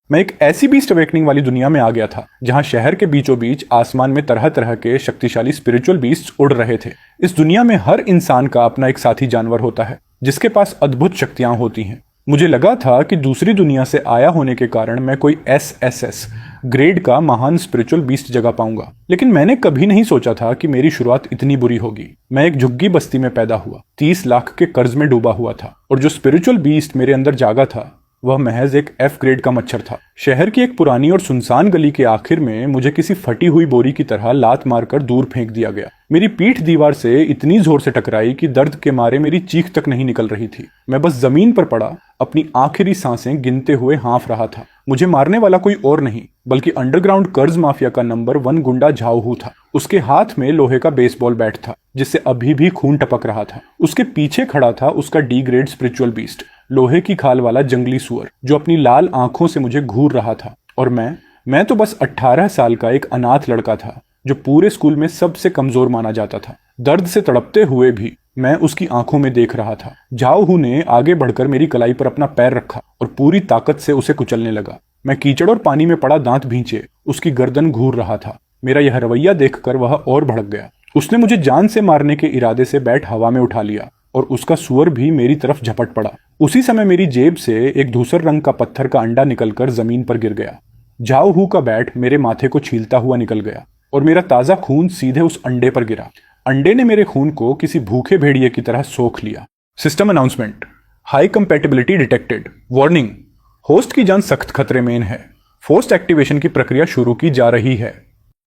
मैं एक ऐसी बीस्ट अवेकनिंग वाली दुनिया में आ गया था जहां शहर के बीचों बीच आसमान में तरह तरह के शक्तिशाली स्पिरिचुअल बीस्ट्स उड़ रहे थे। इस दुनिया में हर इंसान का अपना एक साथी जानवर होता है जिसके पास अद्भुत शक्तियां होती हैं। मुझे लगा था कि दूसरी दुनिया से आया होने के कारण मैं कोई SSS ग्रेड का महान स्पिरिचुअल बीस्ट जगा पाऊंगा, लेकिन मैंने कभी नहीं सोचा था कि मेरी शुरुआत इतनी बुरी होगी। मैं एक झुग्गी बस्ती में पैदा हुआ, 30 लाख के कर्ज में डूबा हुआ था, और जो स्पिरिचुअल बीस्ट मेरे अंदर जागा था वह महज एक F ग्रेड का मच्छर था। शहर की एक पुरानी और सुनसान गली के आखिर में मुझे किसी फटी हुई बोरी की तरह लात मारकर दूर फेंक दिया गया। मेरी पीठ दीवार से इतनी जोर से टकराई कि दर्द के मारे मेरी चीख तक नहीं निकल रही थी। मैं बस जमीन पर पड़ा अपनी आखिरी सांसें गिनते हुए हाँफ रहा था। मुझे मारने वाला कोई और नहीं बल्कि अंडरग्राउंड कर्ज माफिया का नंबर 1 गुंडा झाओहू था। उसके हाथ में लोहे का बेसबॉल बैट था जिससे अभी भी खून टपक रहा था। उसके पीछे खड़ा था उसका D ग्रेड स्पिरिचुअल बीस्ट, लोहे की खाल वाला जंगली सुअर जो अपनी लाल आंखों से मुझे घूर रहा था। और मैं तो बस 18 साल का एक अनाथ लड़का था जो पूरे स्कूल में सबसे कमजोर माना जाता था। दर्द से तड़पते हुए भी मैं उसकी आंखों में देख रहा था। झाओहू ने आगे बढ़कर मेरी कलाई पर अपना पैर रखा और पूरी ताकत से उसे कुचलने लगा। मैं कीचड़ और पानी में पड़ा दांत भींचे उसकी गर्दन घूर रहा था। मेरा यह रवैया देखकर वह और भड़क गया। उसने मुझे जान से मारने के इरादे से बैट हवा में उठा लिया और उसका सुअर भी मेरी तरफ झपट पड़ा। उसी समय मेरी जेब से एक धूसर रंग का पत्थर का अंडा निकलकर जमीन पर गिर गया। झाओहू का बैट मेरे माथे को छीलता हुआ निकल गया और मेरा ताजा खून सीधे उस अंडे पर गिरा। अंडे ने मेरे खून को किसी भूखे भेड़िए की तरह सोख लिया। System announcement, high compatibility detected. Warning, host की जान सख्त खतरे में है। फोर्स्ड एक्टिवेशन की प्रक्रिया शुरू की जा रही है।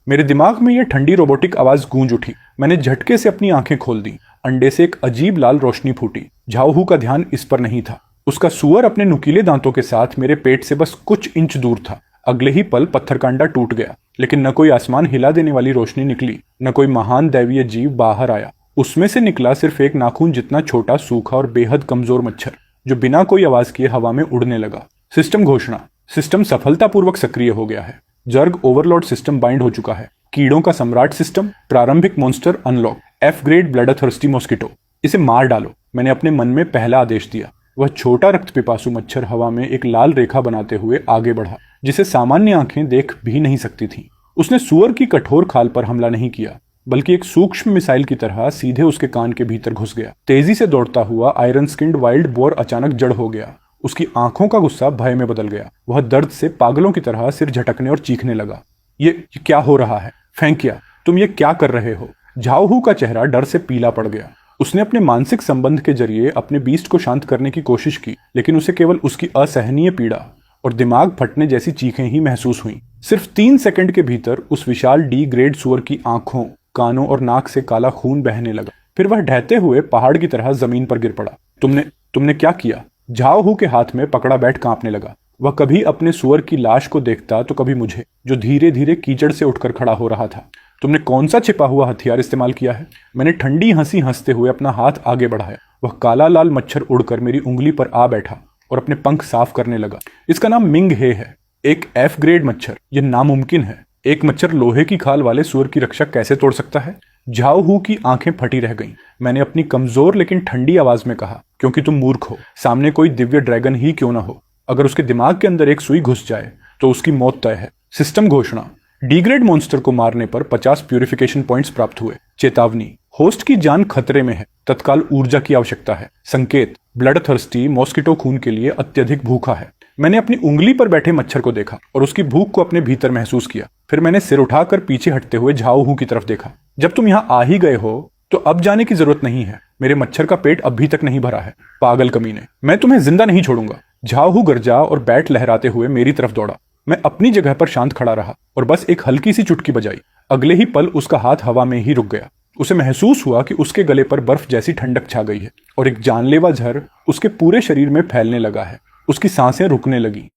मेरे दिमाग में यह ठंडी रोबोटिक आवाज गूंज उठी। मैंने झटके से अपनी आंखें खोल दी। अंडे से एक अजीब लाल रोशनी फूटी। झाओहू का ध्यान इस पर नहीं था। उसका सुअर अपने नुकीले दांतों के साथ मेरे पेट से बस कुछ इंच दूर था। अगले ही पल पत्थर का अंडा टूट गया, लेकिन न कोई आसमान हिला देने वाली रोशनी निकली, न कोई महान दैवीय जीव बाहर आया। उसमें से निकला सिर्फ एक नाखून जितना छोटा, सूखा और बेहद कमजोर मच्छर जो बिना कोई आवाज किए हवा में उड़ने लगा। सिस्टम घोषणा, सिस्टम सफलतापूर्वक सक्रिय हो गया है। जर्ग ओवरलॉर्ड सिस्टम बाइंड हो चुका है। कीड़ों का सम्राट सिस्टम, प्रारंभिक monster unlock, F grade ब्लडथर्स्टी mosquito, इसे मार डालो। मैंने अपने मन में पहला आदेश दिया। वह छोटा रक्त पिपासु मच्छर हवा में एक लाल रेखा बनाते हुए आगे बढ़ा जिसे सामान्य आंखें देख भी नहीं सकती थीं। उसने सुअर की कठोर खाल पर हमला नहीं किया बल्कि एक सूक्ष्म मिसाइल की तरह सीधे उसके कान के भीतर घुस गया। तेजी से दौड़ता हुआ आयरन स्किन्ड वाइल्ड बोर अचानक जड़ हो गया। उसकी आंखों का गुस्सा भय में बदल गया। वह दर्द से पागलों की तरह सिर झटकने और चीखने लगा। ये क्या हो रहा है? फेंकिया, तुम ये क्या कर रहे हो? झाओहू का चेहरा डर से पीला पड़ गया। उसने अपने मानसिक संबंध के जरिए अपने बीस्ट को शांत करने की कोशिश की, लेकिन उसे केवल उसकी असहनीय पीड़ा और दिमाग फटने जैसी चीखें ही महसूस हुईं। सिर्फ 3 सेकंड के भीतर उस विशाल D ग्रेड सुअर की आंखों, कानों और नाक से काला खून बहने लगा। फिर वह ढहते हुए पहाड़ की तरह जमीन पर गिर पड़ा। तुमने क्या किया? झाओहू के हाथ में पकड़ा बैट कांपने लगा। वह कभी अपने सुअर की लाश को देखता तो कभी मुझे, जो धीरे धीरे कीचड़ से उठकर खड़ा हो रहा था। तुमने कौन सा छिपा हुआ हथियार इस्तेमाल किया है? मैंने ठंडी हंसी हंसते हुए अपना हाथ आगे बढ़ाया। वह काला लाल मच्छर उड़कर मेरी उंगली पर आ बैठा और अपने पंख साफ करने लगा। इसका नाम मिंग हे है, एक F ग्रेड मच्छर। यह नामुमकिन है। एक मच्छर लोहे की खाल वाले सुअर की रक्षा कैसे तोड़ सकता है? झाओहू की आंखें फटी रह गईं। मैंने अपनी कमजोर लेकिन ठंडी आवाज में कहा, क्योंकि तुम मूर्ख हो। सामने कोई दिव्य ड्रैगन ही क्यों ना हो, अगर उसके दिमाग के अंदर एक सुई घुस जाए तो उसकी मौत तय है। सिस्टम घोषणा, D ग्रेड मॉन्स्टर को मारने पर 50 प्यूरिफिकेशन पॉइंट्स प्राप्त हुए। चेतावनी, होस्ट की जान खतरे में है। तत्काल ऊर्जा की आवश्यकता है। संकेत, ब्लडथर्स्टी मॉस्किटो खून के लिए अत्यधिक भूखा है। मैंने अपनी उंगली पर बैठे मच्छर को देखा और उसकी भूख को अपने भीतर महसूस किया। फिर मैंने सिर उठाकर पीछे हटते हुए झाओहू की तरफ देखा। जब तुम यहाँ आ ही गए हो तो अब जाने की जरूरत नहीं है। मेरे मच्छर का पेट अभी तक नहीं भरा है। पागल कमीने, मैं तुम्हें जिंदा नहीं छोड़ूंगा। झाओहू गरजा और बैट लहराते हुए मेरी तरफ दौड़ा। मैं अपनी जगह पर शांत खड़ा रहा और बस एक हल्की सी चुटकी बजाई। अगले ही पल उसका हाथ हवा में ही रुक गया। उसे महसूस हुआ कि उसके गले पर बर्फ जैसी ठंडक छा गई है और एक जानलेवा जहर उसके पूरे शरीर में फैलने लगा है। उसकी सांसें रुकने लगी।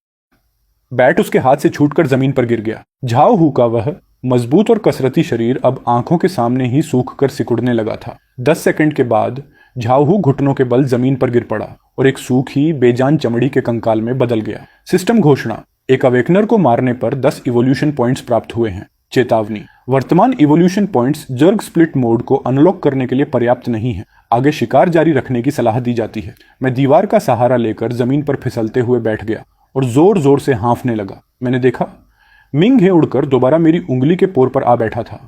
बैट उसके हाथ से छूटकर जमीन पर गिर गया। झाओहू का वह मजबूत और कसरती शरीर अब आंखों के सामने ही सूख कर सिकुड़ने लगा था। 10 सेकंड के बाद झाओहू घुटनों के बल जमीन पर गिर पड़ा और एक सूखी बेजान चमड़ी के कंकाल में बदल गया। सिस्टम घोषणा, एक अवेकनर को मारने पर 10 इवोल्यूशन पॉइंट्स प्राप्त हुए हैं। चेतावनी, वर्तमान इवोल्यूशन पॉइंट्स जर्ग स्प्लिट मोड को अनलॉक करने के लिए पर्याप्त नहीं है। आगे शिकार जारी रखने की सलाह दी जाती है। मैं दीवार का सहारा लेकर जमीन पर फिसलते हुए बैठ गया और जोर जोर से हाँफने लगा। मैंने देखा मिंग हे उड़कर दोबारा मेरी उंगली के पोर पर आ बैठा था,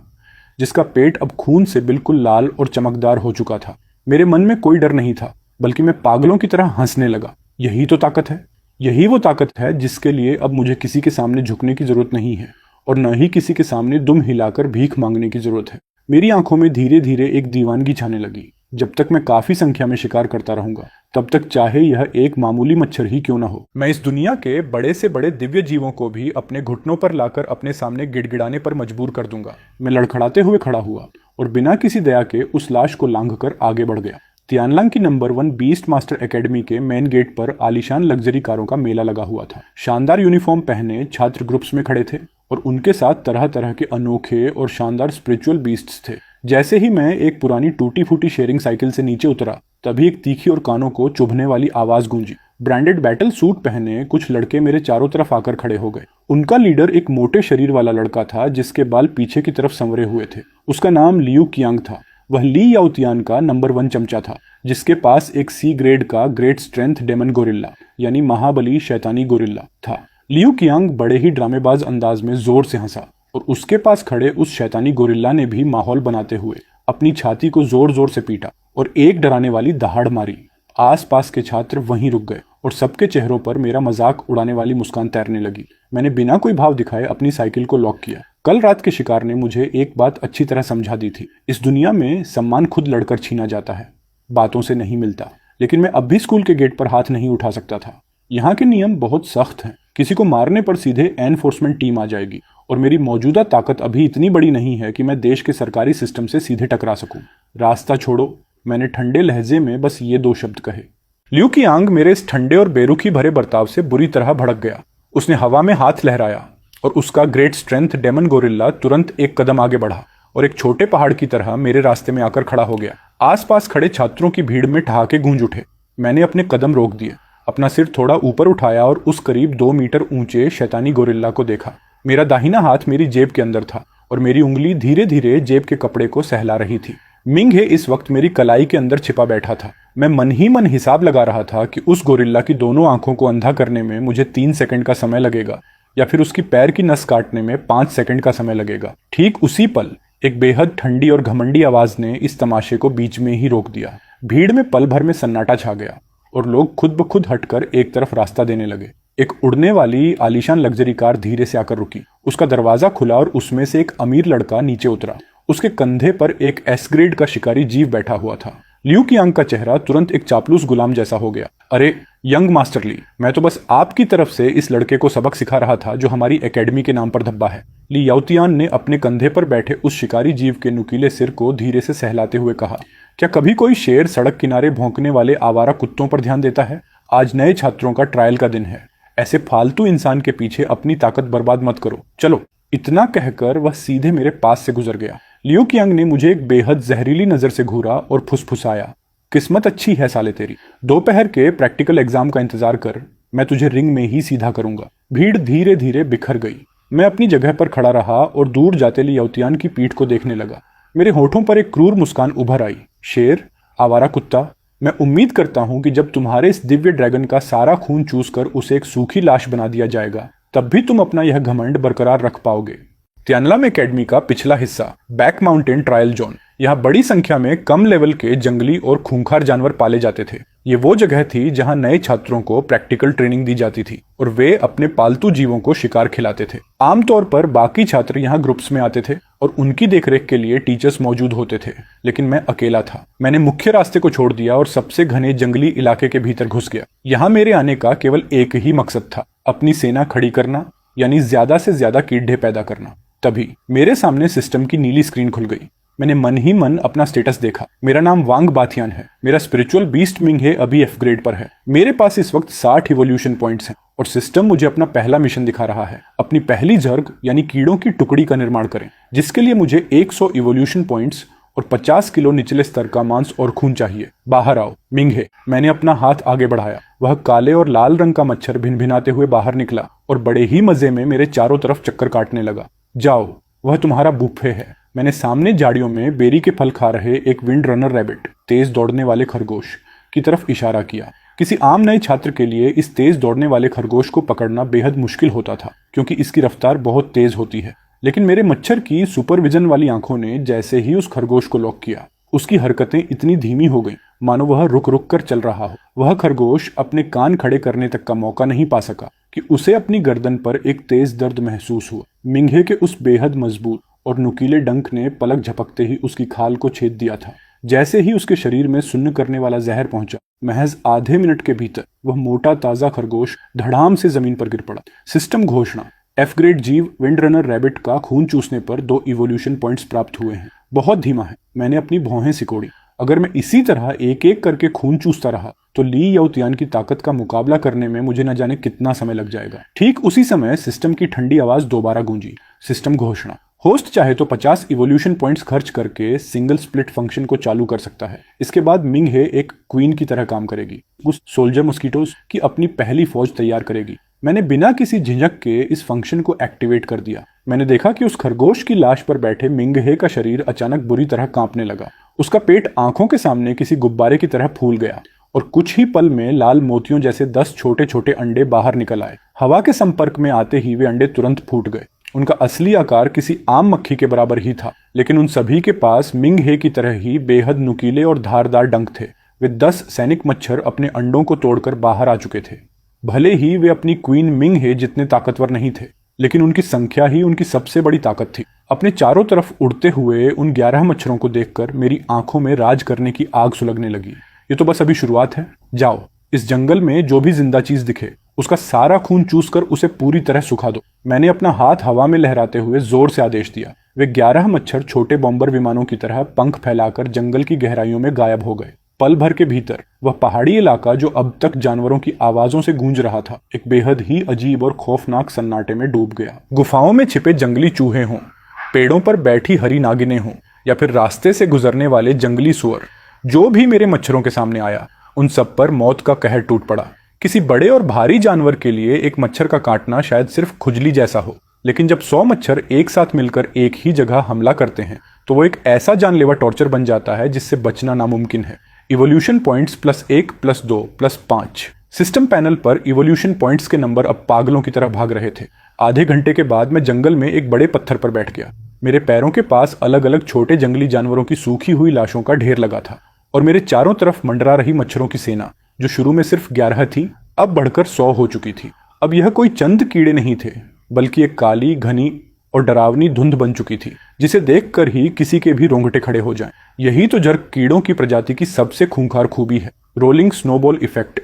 जिसका पेट अब खून से बिल्कुल लाल और चमकदार हो चुका था। मेरे मन में कोई डर नहीं था, बल्कि मैं पागलों की तरह हंसने लगा। यही तो ताकत है, यही वो ताकत है जिसके लिए अब मुझे किसी के सामने झुकने की जरूरत नहीं है और न ही किसी के सामने दुम हिलाकर भीख मांगने की जरूरत है। मेरी आंखों में धीरे धीरे एक दीवानगी छाने लगी। जब तक मैं काफी संख्या में शिकार करता रहूंगा, तब तक चाहे यह एक मामूली मच्छर ही क्यों ना हो, मैं इस दुनिया के बड़े से बड़े दिव्य जीवों को भी अपने घुटनों पर लाकर अपने सामने गिड़गिड़ाने पर मजबूर कर दूंगा। मैं लड़खड़ाते हुए खड़ा हुआ और बिना किसी दया के उस लाश को लांघकर आगे बढ़ गया। तियानलांग की नंबर 1 बीस्ट मास्टर एकेडमी के मेन गेट पर आलीशान लग्जरी कारों का मेला लगा हुआ था। शानदार यूनिफॉर्म पहने छात्र ग्रुप्स में खड़े थे और उनके साथ तरह तरह के अनोखे और शानदार स्पिरिचुअल बीस्ट्स थे। जैसे ही मैं एक पुरानी टूटी फूटी शेयरिंग साइकिल से नीचे उतरा, तभी एक तीखी और कानों को चुभने वाली आवाज गूंजी। ब्रांडेड बैटल सूट पहने कुछ लड़के मेरे चारों तरफ आकर खड़े हो गए। उनका लीडर एक मोटे शरीर वाला लड़का था, जिसके बाल पीछे की तरफ संवरे हुए थे। उसका नाम लियू कियांग था। वह ली याओतियान का नंबर 1 चमचा था, जिसके पास एक सी ग्रेड का ग्रेट स्ट्रेंथ डेमन गोरिल्ला यानी महाबली शैतानी गोरिल्ला था। लियू कियांग बड़े ही ड्रामेबाज अंदाज में जोर से हंसा और उसके पास खड़े उस शैतानी गोरिल्ला ने भी माहौल बनाते हुए अपनी छाती को जोर जोर से पीटा और एक डराने वाली दहाड़ मारी। आसपास के छात्र वहीं रुक गए और सबके चेहरों पर मेरा मजाक उड़ाने वाली मुस्कान तैरने लगी। मैंने बिना कोई भाव दिखाए अपनी साइकिल को लॉक किया। कल रात के शिकार ने मुझे एक बात अच्छी तरह समझा दी थी। इस दुनिया में सम्मान खुद लड़कर छीना जाता है, बातों से नहीं मिलता। लेकिन मैं अब भी स्कूल के गेट पर हाथ नहीं उठा सकता था। यहाँ के नियम बहुत सख्त हैं। किसी को मारने पर सीधे एनफोर्समेंट टीम आ जाएगी और मेरी मौजूदा ताकत अभी इतनी बड़ी नहीं है कि मैं देश के सरकारी सिस्टम से सीधे टकरा सकूं। रास्ता छोड़ो, मैंने ठंडे लहजे में बस ये 2 शब्द कहे। लियू कियांग मेरे इस ठंडे और बेरुखी भरे बर्ताव से बुरी तरह भड़क गया। उसने हवा में हाथ लहराया और उसका ग्रेट स्ट्रेंथ डेमन गोरिल्ला तुरंत एक कदम आगे बढ़ा और एक छोटे पहाड़ की तरह मेरे रास्ते में आकर खड़ा हो गया। आसपास खड़े छात्रों की भीड़ में ठहाके गूंज उठे। मैंने अपने कदम रोक दिए, अपना सिर थोड़ा ऊपर उठाया और उस करीब 2 मीटर ऊंचे शैतानी गोरिल्ला को देखा। मेरा दाहिना हाथ मेरी जेब के अंदर था और मेरी उंगली धीरे धीरे जेब के कपड़े को सहला रही थी। मिंग हे इस वक्त मेरी कलाई के अंदर छिपा बैठा था। मैं मन ही मन हिसाब लगा रहा था कि उस गोरिल्ला की दोनों आंखों को अंधा करने में मुझे 3 सेकंड का समय लगेगा या फिर उसकी पैर की नस काटने में 5 सेकंड का समय लगेगा। ठीक उसी पल एक बेहद ठंडी और घमंडी आवाज ने इस तमाशे को बीच में ही रोक दिया। भीड़ में पल भर में सन्नाटा छा गया और लोग खुद ब खुद हटकर एक तरफ रास्ता देने लगे। एक उड़ने वाली आलीशान लग्जरी कार धीरे से आकर रुकी। उसका दरवाजा खुला और उसमें से एक अमीर लड़का नीचे उतरा। उसके कंधे पर एक एस ग्रेड का शिकारी जीव बैठा हुआ था। लियू कियांग का चेहरा तुरंत एक चापलूस गुलाम जैसा हो गया। अरे यंग मास्टर ली, मैं तो बस आपकी तरफ से इस लड़के को सबक सिखा रहा था जो हमारी एकेडमी के नाम पर धब्बा है। ली याओतियान ने अपने कंधे पर बैठे उस शिकारी जीव के नुकीले सिर को धीरे से सहलाते हुए कहा, क्या कभी कोई शेर सड़क किनारे भौंकने वाले आवारा कुत्तों पर ध्यान देता है? आज नए छात्रों का ट्रायल का दिन है। ऐसे फालतू इंसान के पीछे अपनी ताकत बर्बाद मत करो। चलो। इतना कहकर वह सीधे मेरे पास से गुजर गया। लियू कियांग ने मुझे एक बेहद जहरीली नजर से घूरा और फुसफुसाया, किस्मत अच्छी है साले तेरी। दोपहर के प्रैक्टिकल एग्जाम का इंतजार कर, मैं तुझे रिंग में ही सीधा करूंगा। भीड़ धीरे धीरे बिखर गई। मैं अपनी जगह पर खड़ा रहा और दूर जाते ली याओतियान की पीठ को देखने लगा। मेरे होठों पर एक क्रूर मुस्कान उभर आई। शेर, आवारा कुत्ता, मैं उम्मीद करता हूं कि जब तुम्हारे इस दिव्य ड्रैगन का सारा खून चूस कर उसे एक सूखी लाश बना दिया जाएगा, तब भी तुम अपना यह घमंड बरकरार रख पाओगे। तियानलाम एकेडमी का पिछला हिस्सा, बैक माउंटेन ट्रायल जोन। यहाँ बड़ी संख्या में कम लेवल के जंगली और खूंखार जानवर पाले जाते थे। ये वो जगह थी जहाँ नए छात्रों को प्रैक्टिकल ट्रेनिंग दी जाती थी और वे अपने पालतू जीवों को शिकार खिलाते थे। आमतौर पर बाकी छात्र यहाँ ग्रुप्स में आते थे और उनकी देखरेख के लिए टीचर्स मौजूद होते थे, लेकिन मैं अकेला था। मैंने मुख्य रास्ते को छोड़ दिया और सबसे घने जंगली इलाके के भीतर घुस गया। यहाँ मेरे आने का केवल एक ही मकसद था, अपनी सेना खड़ी करना, यानी ज्यादा से ज्यादा कीड़े पैदा करना। तभी मेरे सामने सिस्टम की नीली स्क्रीन खुल गई। मैंने मन ही मन अपना स्टेटस देखा। मेरा नाम वांग बाथियान है। मेरा स्पिरिचुअल बीस्ट मिंग हे अभी F ग्रेड पर है। मेरे पास इस वक्त 60 इवोल्यूशन पॉइंट्स हैं और सिस्टम मुझे अपना पहला मिशन दिखा रहा है। अपनी पहली जर्ग यानी कीड़ों की टुकड़ी का निर्माण करें, जिसके लिए मुझे 100 इवोल्यूशन पॉइंट्स और 50 किलो निचले स्तर का मांस और खून चाहिए। बाहर आओ मिंग हे। मैंने अपना हाथ आगे बढ़ाया। वह काले और लाल रंग का मच्छर भिनभिनाते हुए बाहर निकला और बड़े ही मजे में मेरे चारों तरफ चक्कर काटने लगा। जाओ, वह तुम्हारा बुफे है। मैंने सामने झाड़ियों में बेरी के फल खा रहे एक विंड रनर रैबिट, तेज दौड़ने वाले खरगोश की तरफ इशारा किया। किसी आम नए छात्र के लिए इस तेज दौड़ने वाले खरगोश को पकड़ना बेहद मुश्किल होता था, क्योंकि इसकी रफ्तार बहुत तेज होती है। लेकिन मेरे मच्छर की सुपरविजन वाली आंखों ने जैसे ही उस खरगोश को लॉक किया, उसकी हरकतें इतनी धीमी हो गईं मानो वह रुक रुक कर चल रहा हो। वह खरगोश अपने कान खड़े करने तक का मौका नहीं पा सका कि उसे अपनी गर्दन पर एक तेज दर्द महसूस हुआ। मिंघे के उस बेहद मजबूत और नुकीले डंक ने पलक झपकते ही उसकी खाल को छेद दिया था। जैसे ही उसके शरीर में सुन्न करने वाला जहर पहुंचा, महज आधे मिनट के भीतर वह मोटा ताजा खरगोश धड़ाम से जमीन पर गिर पड़ा। सिस्टम घोषणा: एफ ग्रेड जीव विंड रनर रैबिट का खून चूसने पर 2 इवोल्यूशन पॉइंट्स प्राप्त हुए हैं। बहुत धीमा है। मैंने अपनी भौहें सिकोड़ी। अगर मैं इसी तरह एक एक करके खून चूसता रहा तो ली याओतियान की ताकत का मुकाबला करने में मुझे न जाने कितना समय लग जाएगा। ठीक उसी समय सिस्टम की ठंडी आवाज दोबारा गूंजी। सिस्टम घोषणा: होस्ट चाहे तो 50 इवोल्यूशन पॉइंट्स खर्च करके सिंगल स्प्लिट फंक्शन को चालू कर सकता है। इसके बाद मिंघे एक क्वीन की तरह काम करेगी। उस सोल्जर मॉस्किटोज की अपनी पहली फौज तैयार करेगी। मैंने बिना किसी झिझक के इस फंक्शन को एक्टिवेट कर दिया। मैंने देखा कि उस खरगोश की लाश पर बैठे मिंघे का शरीर अचानक बुरी तरह कांपने लगा। उसका पेट आंखों के सामने किसी गुब्बारे की तरह फूल गया और कुछ ही पल में लाल मोतियों जैसे 10 छोटे छोटे अंडे बाहर निकल आए। हवा के संपर्क में आते ही वे अंडे तुरंत फूट गए। उनका असली आकार किसी आम मक्खी के बराबर ही था, लेकिन उन सभी के पास मिंघे की तरह ही बेहद नुकीले और धारदार डंक थे। वे 10 सैनिक मच्छर अपने अंडों को तोड़कर बाहर आ चुके थे। भले ही वे अपनी क्वीन मिंघे जितने ताकतवर नहीं थे, लेकिन उनकी संख्या ही उनकी सबसे बड़ी ताकत थी। अपने चारों तरफ उड़ते हुए उन 11 मच्छरों को देखकर मेरी आंखों में राज करने की आग सुलगने लगी। ये तो बस अभी शुरुआत है। जाओ, इस जंगल में जो भी जिंदा चीज दिखे उसका सारा खून चूस कर उसे पूरी तरह सुखा दो। मैंने अपना हाथ हवा में लहराते हुए जोर से आदेश दिया। वे 11 मच्छर छोटे बॉम्बर विमानों की तरह पंख फैलाकर जंगल की गहराइयों में गायब हो गए। पल भर के भीतर वह पहाड़ी इलाका जो अब तक जानवरों की आवाजों से गूंज रहा था, एक बेहद ही अजीब और खौफनाक सन्नाटे में डूब गया। गुफाओं में छिपे जंगली चूहे हों, पेड़ों पर बैठी हरी नागिनें हों, या फिर रास्ते से गुजरने वाले जंगली सुअर, जो भी मेरे मच्छरों के सामने आया, उन सब पर मौत का कहर टूट पड़ा। किसी बड़े और भारी जानवर के लिए एक मच्छर का काटना शायद सिर्फ खुजली जैसा हो, लेकिन जब 100 मच्छर एक साथ मिलकर एक ही जगह हमला करते हैं तो वो एक ऐसा जानलेवा टॉर्चर बन जाता है जिससे बचना नामुमकिन है। Evolution points +1 +2 +5। सिस्टम पैनल पर इवोल्यूशन पॉइंट्स के नंबर अब पागलों की तरह भाग रहे थे। आधे घंटे के बाद मैं जंगल में एक बड़े पत्थर पर बैठ गया। मेरे पैरों के पास अलग अलग छोटे जंगली जानवरों की सूखी हुई लाशों का ढेर लगा था और मेरे चारों तरफ मंडरा रही मच्छरों की सेना, जो शुरू में सिर्फ 11 थी, अब बढ़कर 100 हो चुकी थी। अब यह कोई चंद कीड़े नहीं थे, बल्कि एक काली, घनी और डरावनी धुंध बन चुकी थी, जिसे देखकर ही किसी के भी रोंगटे खड़े हो जाएं। यही तो जर्क कीड़ों की प्रजाति की सबसे खूंखार खूबी है, रोलिंग स्नोबॉल इफेक्ट,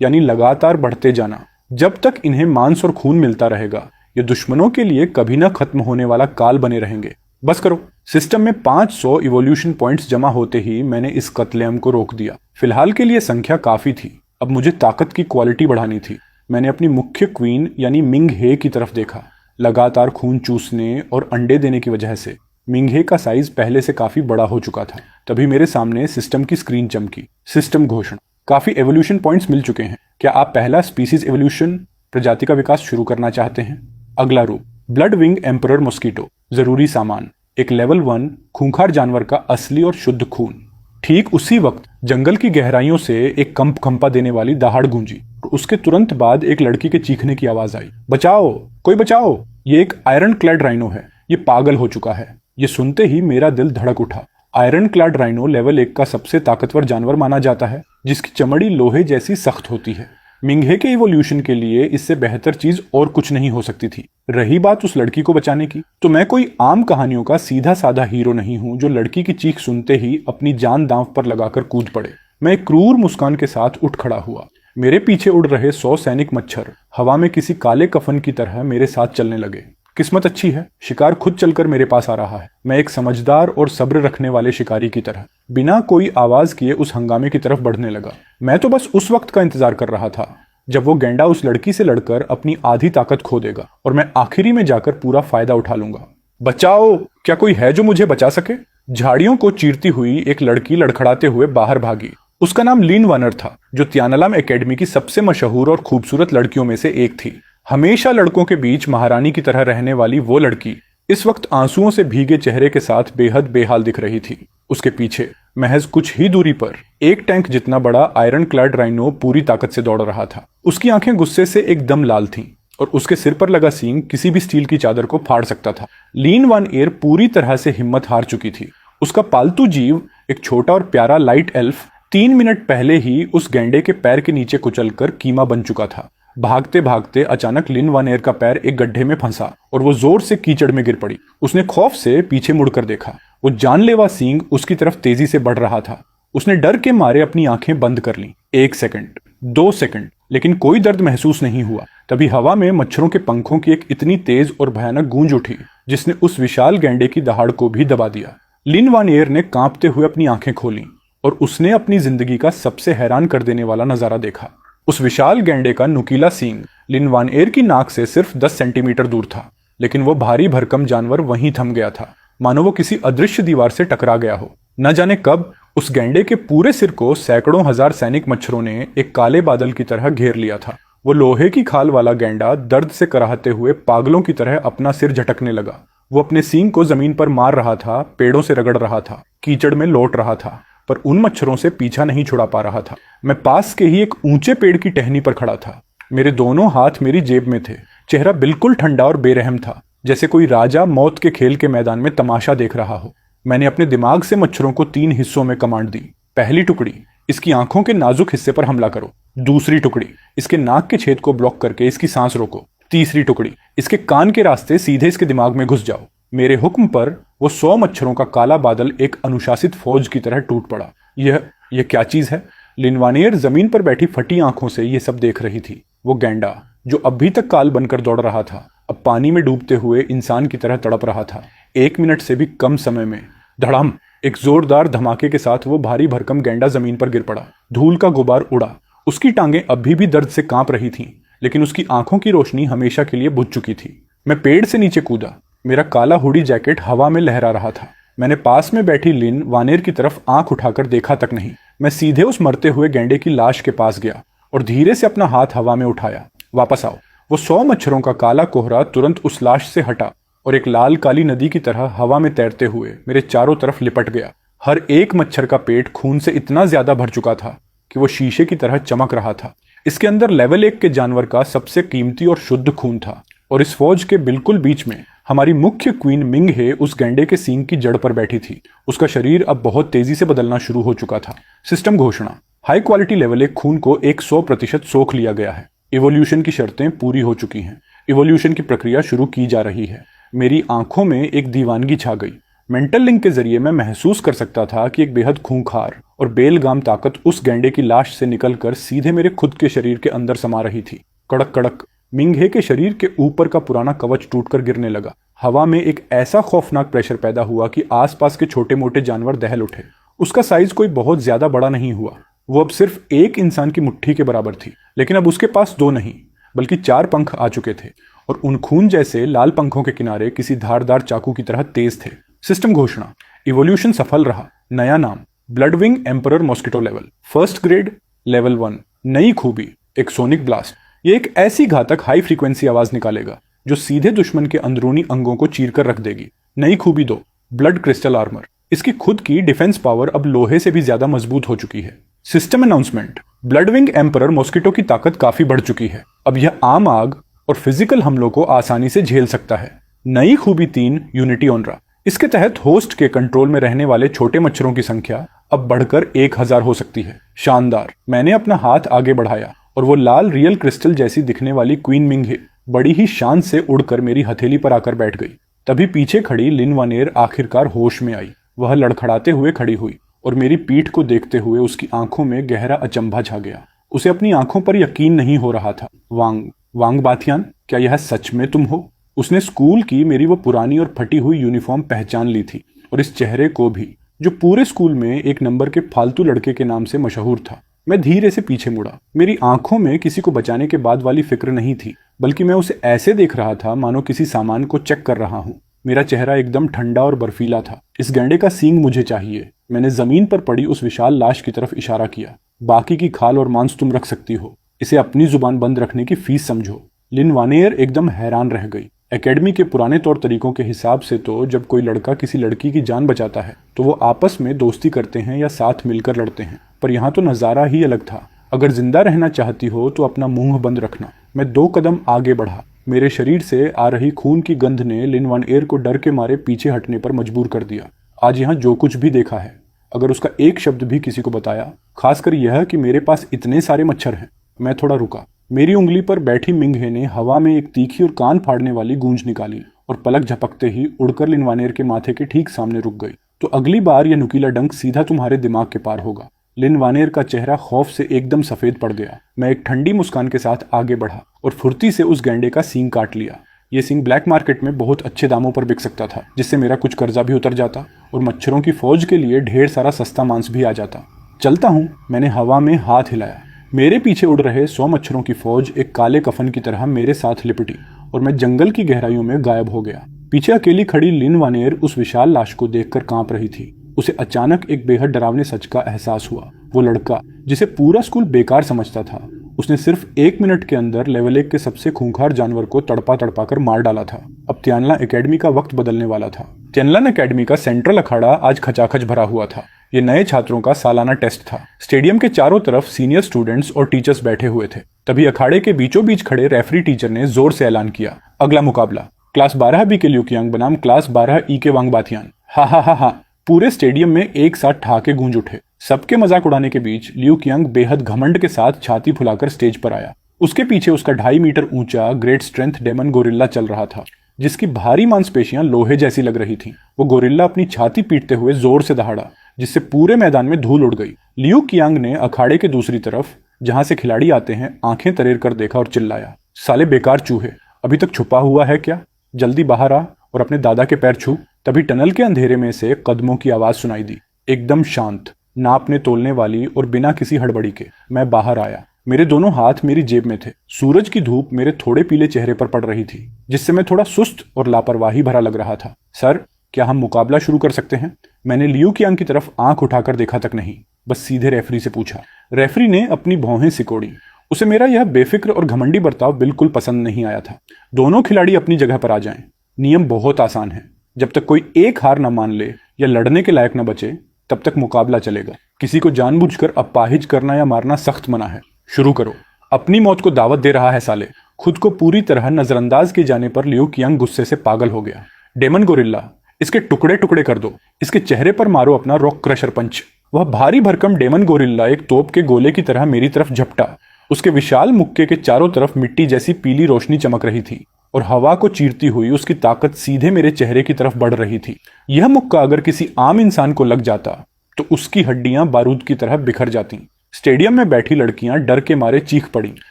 यानी लगातार बढ़ते जाना। जब तक इन्हें मांस और खून मिलता रहेगा, ये दुश्मनों के लिए कभी न खत्म होने वाला काल बने रहेंगे। बस करो। सिस्टम में 500 इवोल्यूशन पॉइंट्स जमा होते ही मैंने इस कत्लेअम को रोक दिया। फिलहाल के लिए संख्या काफी थी, अब मुझे ताकत की क्वालिटी बढ़ानी थी। मैंने अपनी मुख्य क्वीन यानी मिंघे की तरफ देखा। लगातार खून चूसने और अंडे देने की वजह से मिंघे का साइज पहले से काफी बड़ा हो चुका था। तभी मेरे सामने सिस्टम की स्क्रीन चमकी। सिस्टम घोषणा: काफी एवोल्यूशन पॉइंट्स मिल चुके हैं। क्या आप पहला स्पीसीज एवोल्यूशन प्रजाति का विकास शुरू करना चाहते हैं? अगला रूप: ब्लड विंग एम्परर मॉस्किटो। जरूरी सामान: एक लेवल 1 खूंखार जानवर का असली और शुद्ध खून। ठीक उसी वक्त जंगल की गहराइयों से एक कंपा देने वाली दहाड़ गूंजी। उसके तुरंत बाद एक लड़की के चीखने की आवाज आई। बचाओ, कोई बचाओ! ये एक आयरन क्लैड राइनो है। ये पागल हो चुका है। ये सुनते ही मेरा दिल धड़क उठा। आयरन क्लैड राइनो लेवल 1 का सबसे ताकतवर जानवर माना जाता है, जिसकी चमड़ी लोहे जैसी सख्त होती है। मिंघे के इवोल्यूशन के लिए इससे बेहतर चीज और कुछ नहीं हो सकती थी। रही बात उस लड़की को बचाने की, तो मैं कोई आम कहानियों का सीधा साधा हीरो नहीं हूं जो लड़की की चीख सुनते ही अपनी जान दांव पर लगाकर कूद पड़े। मैं एक क्रूर मुस्कान के साथ उठ खड़ा हुआ। मेरे पीछे उड़ रहे 100 सैनिक मच्छर हवा में किसी काले कफन की तरह मेरे साथ चलने लगे। किस्मत अच्छी है, शिकार खुद चलकर मेरे पास आ रहा है। मैं एक समझदार और सब्र रखने वाले शिकारी की तरह बिना कोई आवाज किए उस हंगामे की तरफ बढ़ने लगा। मैं तो बस उस वक्त का इंतजार कर रहा था जब वो गैंडा उस लड़की से लड़कर अपनी आधी ताकत खो देगा और मैं आखिरी में जाकर पूरा फायदा उठा लूंगा। बचाओ! क्या कोई है जो मुझे बचा सके? झाड़ियों को चीरती हुई एक लड़की लड़खड़ाते हुए बाहर भागी। उसका नाम लीन वानर था, जो त्यानालाम एकेडमी की सबसे मशहूर और खूबसूरत लड़कियों में से एक थी। हमेशा लड़कों के बीच महारानी की तरह रहने वाली वो लड़की इस वक्त आंसुओं से भीगे चेहरे के साथ बेहद बेहाल दिख रही थी। उसके पीछे महज कुछ ही दूरी पर एक टैंक जितना बड़ा आयरन क्लैड राइनो पूरी ताकत से दौड़ रहा था। उसकी आंखें गुस्से से एकदम लाल थीं और उसके सिर पर लगा सींग किसी भी स्टील की चादर को फाड़ सकता था। लीन वान एयर पूरी तरह से हिम्मत हार चुकी थी। उसका पालतू जीव, एक छोटा और प्यारा लाइट एल्फ, 3 मिनट पहले ही उस गैंडे के पैर के नीचे कुचलकर कीमा बन चुका था। भागते भागते अचानक लिन वान एयर का पैर एक गड्ढे में फंसा और वो जोर से कीचड़ में गिर पड़ी। उसने खौफ से पीछे मुड़कर देखा। वो जानलेवा सींग उसकी तरफ तेजी से बढ़ रहा था। उसने डर के मारे अपनी आंखें बंद कर लीं। 1 सेकंड, 2 सेकंड, लेकिन कोई दर्द महसूस नहीं हुआ। तभी हवा में मच्छरों के पंखों की एक इतनी तेज और भयानक गूंज उठी जिसने उस विशाल गैंडे की दहाड़ को भी दबा दिया। लिन वान एयर ने कांपते हुए अपनी आंखें खोलीं और उसने अपनी जिंदगी का सबसे हैरान कर देने वाला नजारा देखा। उस विशाल गैंडे का नुकीला सींग लिन वान एयर की नाक से सिर्फ 10 सेंटीमीटर दूर था, लेकिन वो भारी भरकम जानवर वहीं थम गया था, मानो वो किसी अदृश्य दीवार से टकरा गया हो। न जाने कब उस गैंडे के पूरे सिर को सैकड़ों हजार सैनिक मच्छरों ने एक काले बादल की तरह घेर लिया था। वो लोहे की खाल वाला गैंडा दर्द से कराहते हुए पागलों की तरह अपना सिर झटकने लगा। वो अपने सींग को जमीन पर मार रहा था, पेड़ों से रगड़ रहा था, कीचड़ में लौट रहा था, पर उन मच्छरों से पीछा नहीं छुड़ा पा रहा था। मैं पास के ही एक ऊंचे पेड़ की टहनी पर खड़ा था। मेरे दोनों हाथ मेरी जेब में थे। चेहरा बिल्कुल ठंडा और बेरहम था, जैसे कोई राजा मौत के खेल के मैदान में तमाशा देख रहा हो। मैंने अपने दिमाग से मच्छरों को 3 हिस्सों में कमांड दी। पहली टुकड़ी, इसकी आंखों के नाजुक हिस्से पर हमला करो। दूसरी टुकड़ी, इसके नाक के छेद को ब्लॉक करके इसकी सांस रोको। तीसरी टुकड़ी, इसके कान के रास्ते सीधे इसके दिमाग में घुस जाओ। मेरे हुक्म पर वो 100 मच्छरों का काला बादल एक अनुशासित फौज की तरह टूट पड़ा। यह क्या चीज है? लिन वान एयर जमीन पर बैठी फटी आंखों से ये सब देख रही थी। वो गैंडा जो अभी तक काल बनकर दौड़ रहा था, अब पानी में डूबते हुए इंसान की तरह तड़प रहा था। 1 मिनट से भी कम समय में धड़ाम, एक जोरदार धमाके के साथ वो भारी भरकम गैंडा जमीन पर गिर पड़ा। धूल का गुबार उड़ा। उसकी टांगें अभी भी दर्द से कांप रही थीं, लेकिन उसकी आंखों की रोशनी हमेशा के लिए बुझ चुकी थी। मैं पेड़ से नीचे कूदा। मेरा काला हुडी जैकेट हवा में लहरा रहा था। मैंने पास में बैठी लिन वान एयर की तरफ आंख उठाकर देखा तक नहीं। मैं सीधे उस मरते हुए गैंडे की लाश के पास गया और धीरे से अपना हाथ हवा में उठाया। वापस आओ। वो 100 मच्छरों का काला कोहरा तुरंत उस लाश से हटा और एक लाल काली नदी की तरह हवा में तैरते हुए मेरे चारों तरफ लिपट गया। हर एक मच्छर का पेट खून से इतना ज्यादा भर चुका था कि वो शीशे की तरह चमक रहा था। इसके अंदर लेवल 1 के जानवर का सबसे कीमती और शुद्ध खून था। और इस फौज के बिल्कुल बीच में हमारी मुख्य क्वीन मिंग हे उस गैंडे के सींग की जड़ पर बैठी थी। उसका शरीर अब बहुत तेजी से बदलना शुरू हो चुका था। सिस्टम घोषणा। हाई क्वालिटी लेवल 1 खून को 100% सोख लिया गया है। इवोल्यूशन की शर्तें पूरी हो चुकी हैं। इवोल्यूशन की प्रक्रिया शुरू की जा रही है। मेरी आंखों में एक दीवानगी छा गई। मेंटल लिंक के जरिए मैं महसूस कर सकता था कि एक बेहद खूंखार और बेलगाम ताकत उस गैंडे की लाश से निकलकर सीधे मेरे खुद के शरीर के अंदर समा रही थी। कड़क कड़क। मिंगहे के शरीर के ऊपर का पुराना कवच टूटकर गिरने लगा। हवा में एक ऐसा खौफनाक प्रेशर पैदा हुआ कि आसपास के छोटे मोटे जानवर दहल उठे। उसका साइज कोई बहुत ज्यादा बड़ा नहीं हुआ। वो अब सिर्फ एक इंसान की मुट्ठी के बराबर थी, लेकिन अब उसके पास 2 नहीं बल्कि 4 पंख आ चुके थे और उन खून जैसे लाल पंखों के किनारे किसी धारदार चाकू की तरह तेज थे। सिस्टम घोषणा। इवोल्यूशन सफल रहा। नया नाम Bloodwing Emperor Mosquito level. First grade level 1। नई खूबी एक सोनिक ब्लास्ट। ये एक ऐसी घातक हाई फ्रीक्वेंसी आवाज निकालेगा जो सीधे दुश्मन के अंदरूनी अंगों को चीरकर रख देगी। नई खूबी 2। Blood crystal armour. इसकी खुद की डिफेंस पावर अब लोहे से भी ज्यादा मजबूत हो चुकी है। System announcement. Bloodwing Emperor Mosquito की ताकत काफी बढ़ चुकी है। अब यह आम आग और फिजिकल हमलों को आसानी से झेल सकता है। नई खूबी 3। यूनिटी ओनरा। इसके तहत होस्ट के कंट्रोल में रहने वाले छोटे मच्छरों की संख्या अब बढ़कर 1000 हो सकती है। शानदार। मैंने अपना हाथ आगे बढ़ाया और वो लाल रियल क्रिस्टल जैसी दिखने वाली क्वीन मिंगहे बड़ी ही शान से उड़कर मेरी हथेली पर आकर बैठ गई। तभी पीछे खड़ी लिन वान एयर आखिरकार होश में आई। वह लड़खड़ाते हुए खड़ी हुई और मेरी पीठ को देखते हुए उसकी आंखों में गहरा अचंभा छा गया। उसे अपनी आंखों पर यकीन नहीं हो रहा था। वांग बाथियान, क्या यह सच में तुम हो? उसने स्कूल की मेरी वो पुरानी और फटी हुई यूनिफॉर्म पहचान ली थी और इस चेहरे को भी, जो पूरे स्कूल में 1 नंबर के फालतू लड़के के नाम से मशहूर था। मैं धीरे से पीछे मुड़ा। मेरी आंखों में किसी को बचाने के बाद वाली फिक्र नहीं थी, बल्कि मैं उसे ऐसे देख रहा था मानो किसी सामान को चेक कर रहा हूं। मेरा चेहरा एकदम ठंडा और बर्फीला था। इस गैंडे का सींग मुझे चाहिए। मैंने जमीन पर पड़ी उस विशाल लाश की तरफ इशारा किया। बाकी की खाल और मांस तुम रख सकती हो। इसे अपनी जुबान बंद रखने की फीस समझो। लिन वान एयर एकदम हैरान रह गई। एकेडमी के पुराने तौर तरीकों के हिसाब से तो जब कोई लड़का किसी लड़की की जान बचाता है तो वो आपस में दोस्ती करते हैं या साथ मिलकर लड़ते हैं, पर यहाँ तो नज़ारा ही अलग था। अगर जिंदा रहना चाहती हो तो अपना मुंह बंद रखना। मैं 2 कदम आगे बढ़ा। मेरे शरीर से आ रही खून की गंध ने लिन वान एयर को डर के मारे पीछे हटने पर मजबूर कर दिया। आज यहाँ जो कुछ भी देखा है, अगर उसका एक शब्द भी किसी को बताया, खासकर यह कि मेरे पास इतने सारे मच्छर हैं। मैं थोड़ा रुका। मेरी उंगली पर बैठी मिंगहे ने हवा में एक तीखी और कान फाड़ने वाली गूंज निकाली और पलक झपकते ही उड़कर लिन वान एयर के माथे के ठीक सामने रुक गई। तो अगली बार यह नुकीला डंक सीधा तुम्हारे दिमाग के पार होगा। लिन वान एयर का चेहरा खौफ से एकदम सफेद पड़ गया। मैं एक ठंडी मुस्कान के साथ आगे बढ़ा और फुर्ती से उस गैंडे का सींग काट लिया। ये सींग ब्लैक मार्केट में बहुत अच्छे दामों पर बिक सकता था, जिससे मेरा कुछ कर्जा भी उतर जाता और मच्छरों की फौज के लिए ढेर सारा सस्ता मांस भी आ जाता। चलता हूँ, मैंने हवा में हाथ हिलाया। मेरे पीछे उड़ रहे 100 मच्छरों की फौज एक काले कफन की तरह मेरे साथ लिपटी और मैं जंगल की गहराइयों में गायब हो गया। पीछे अकेली खड़ी लिन वान एयर उस विशाल लाश को देखकर कांप रही थी। उसे अचानक एक बेहद डरावने सच का एहसास हुआ। वो लड़का जिसे पूरा स्कूल बेकार समझता था, उसने सिर्फ 1 मिनट के अंदर लेवल 1 के सबसे खूंखार जानवर को तड़पा तड़पा कर मार डाला था। अब तियानला एकेडमी का वक्त बदलने वाला था। तियानला एकेडमी का सेंट्रल अखाड़ा आज खचाखच भरा हुआ था। ये नए छात्रों का सालाना टेस्ट था। स्टेडियम के चारों तरफ सीनियर स्टूडेंट्स और टीचर्स बैठे हुए थे। तभी अखाड़े के बीचों बीच खड़े रेफरी टीचर ने जोर से ऐलान किया, अगला मुकाबला क्लास 12 बी के लियू कियांग बनाम क्लास 12 ई के वांग बातियान। हा हा हा हा। पूरे स्टेडियम में एक साथ ठहाके गूंज उठे। सबके मजाक उड़ाने के बीच लियू कियांग बेहद घमंड के साथ छाती फुलाकर स्टेज पर आया। उसके पीछे उसका 2.5 मीटर ऊंचा ग्रेट स्ट्रेंथ डेमन गोरिल्ला चल रहा था, जिसकी भारी मांसपेशियां लोहे जैसी लग रही थीं। वो गोरिल्ला अपनी छाती पीटते हुए जोर से दहाड़ा, जिससे पूरे मैदान में धूल उड़ गई। लियू कियांग ने अखाड़े के दूसरी तरफ, जहां से खिलाड़ी आते हैं, आंखें तरेर कर देखा और चिल्लाया, साले बेकार चूहे, अभी तक छुपा हुआ है क्या? जल्दी बाहर आ और अपने दादा के पैर छू। तभी टनल के अंधेरे में से कदमों की आवाज सुनाई दी, एकदम शांत, नापने तोलने वाली और बिना किसी हड़बड़ी के। मैं बाहर आया। मेरे दोनों हाथ मेरी जेब में थे। सूरज की धूप मेरे थोड़े पीले चेहरे पर पड़ रही थी, जिससे मैं थोड़ा सुस्त और लापरवाही भरा लग रहा था। सर, क्या हम मुकाबला शुरू कर सकते हैं? मैंने लियू कियांग की तरफ आंख उठाकर देखा तक नहीं, बस सीधे रेफरी से पूछा। रेफरी ने अपनी भौहें सिकोड़ी। उसे मेरा यह बेफिक्र और घमंडी बर्ताव बिल्कुल पसंद नहीं आया था। दोनों खिलाड़ी अपनी जगह पर आ जाएं। नियम बहुत आसान है। जब तक कोई एक हार न मान ले या लड़ने के लायक न बचे, तब तक मुकाबला चलेगा। किसी को जानबूझकर अपाहिज करना या मारना सख्त मना है। शुरू करो। अपनी मौत को दावत दे रहा है साले। खुद को पूरी तरह नजरअंदाज किए जाने पर लियू कियांग गुस्से से पागल हो गया। डेमन गोरिल्ला, इसके टुकड़े टुकड़े कर दो। इसके चेहरे पर मारो अपना रॉक क्रशर पंच। वह भारी भरकम डेमन गोरिल्ला एक तोप के गोले की तरह मेरी तरफ झपटा। उसके विशाल मुक्के के चारों तरफ मिट्टी जैसी पीली रोशनी चमक रही थी और हवा को चीरती हुई उसकी ताकत सीधे मेरे चेहरे की तरफ बढ़ रही थी। यह मुक्का अगर किसी आम इंसान को लग जाता तो उसकी हड्डियां बारूद की तरह बिखर जाती। स्टेडियम में बैठी लड़कियां डर के मारे चीख पड़ी।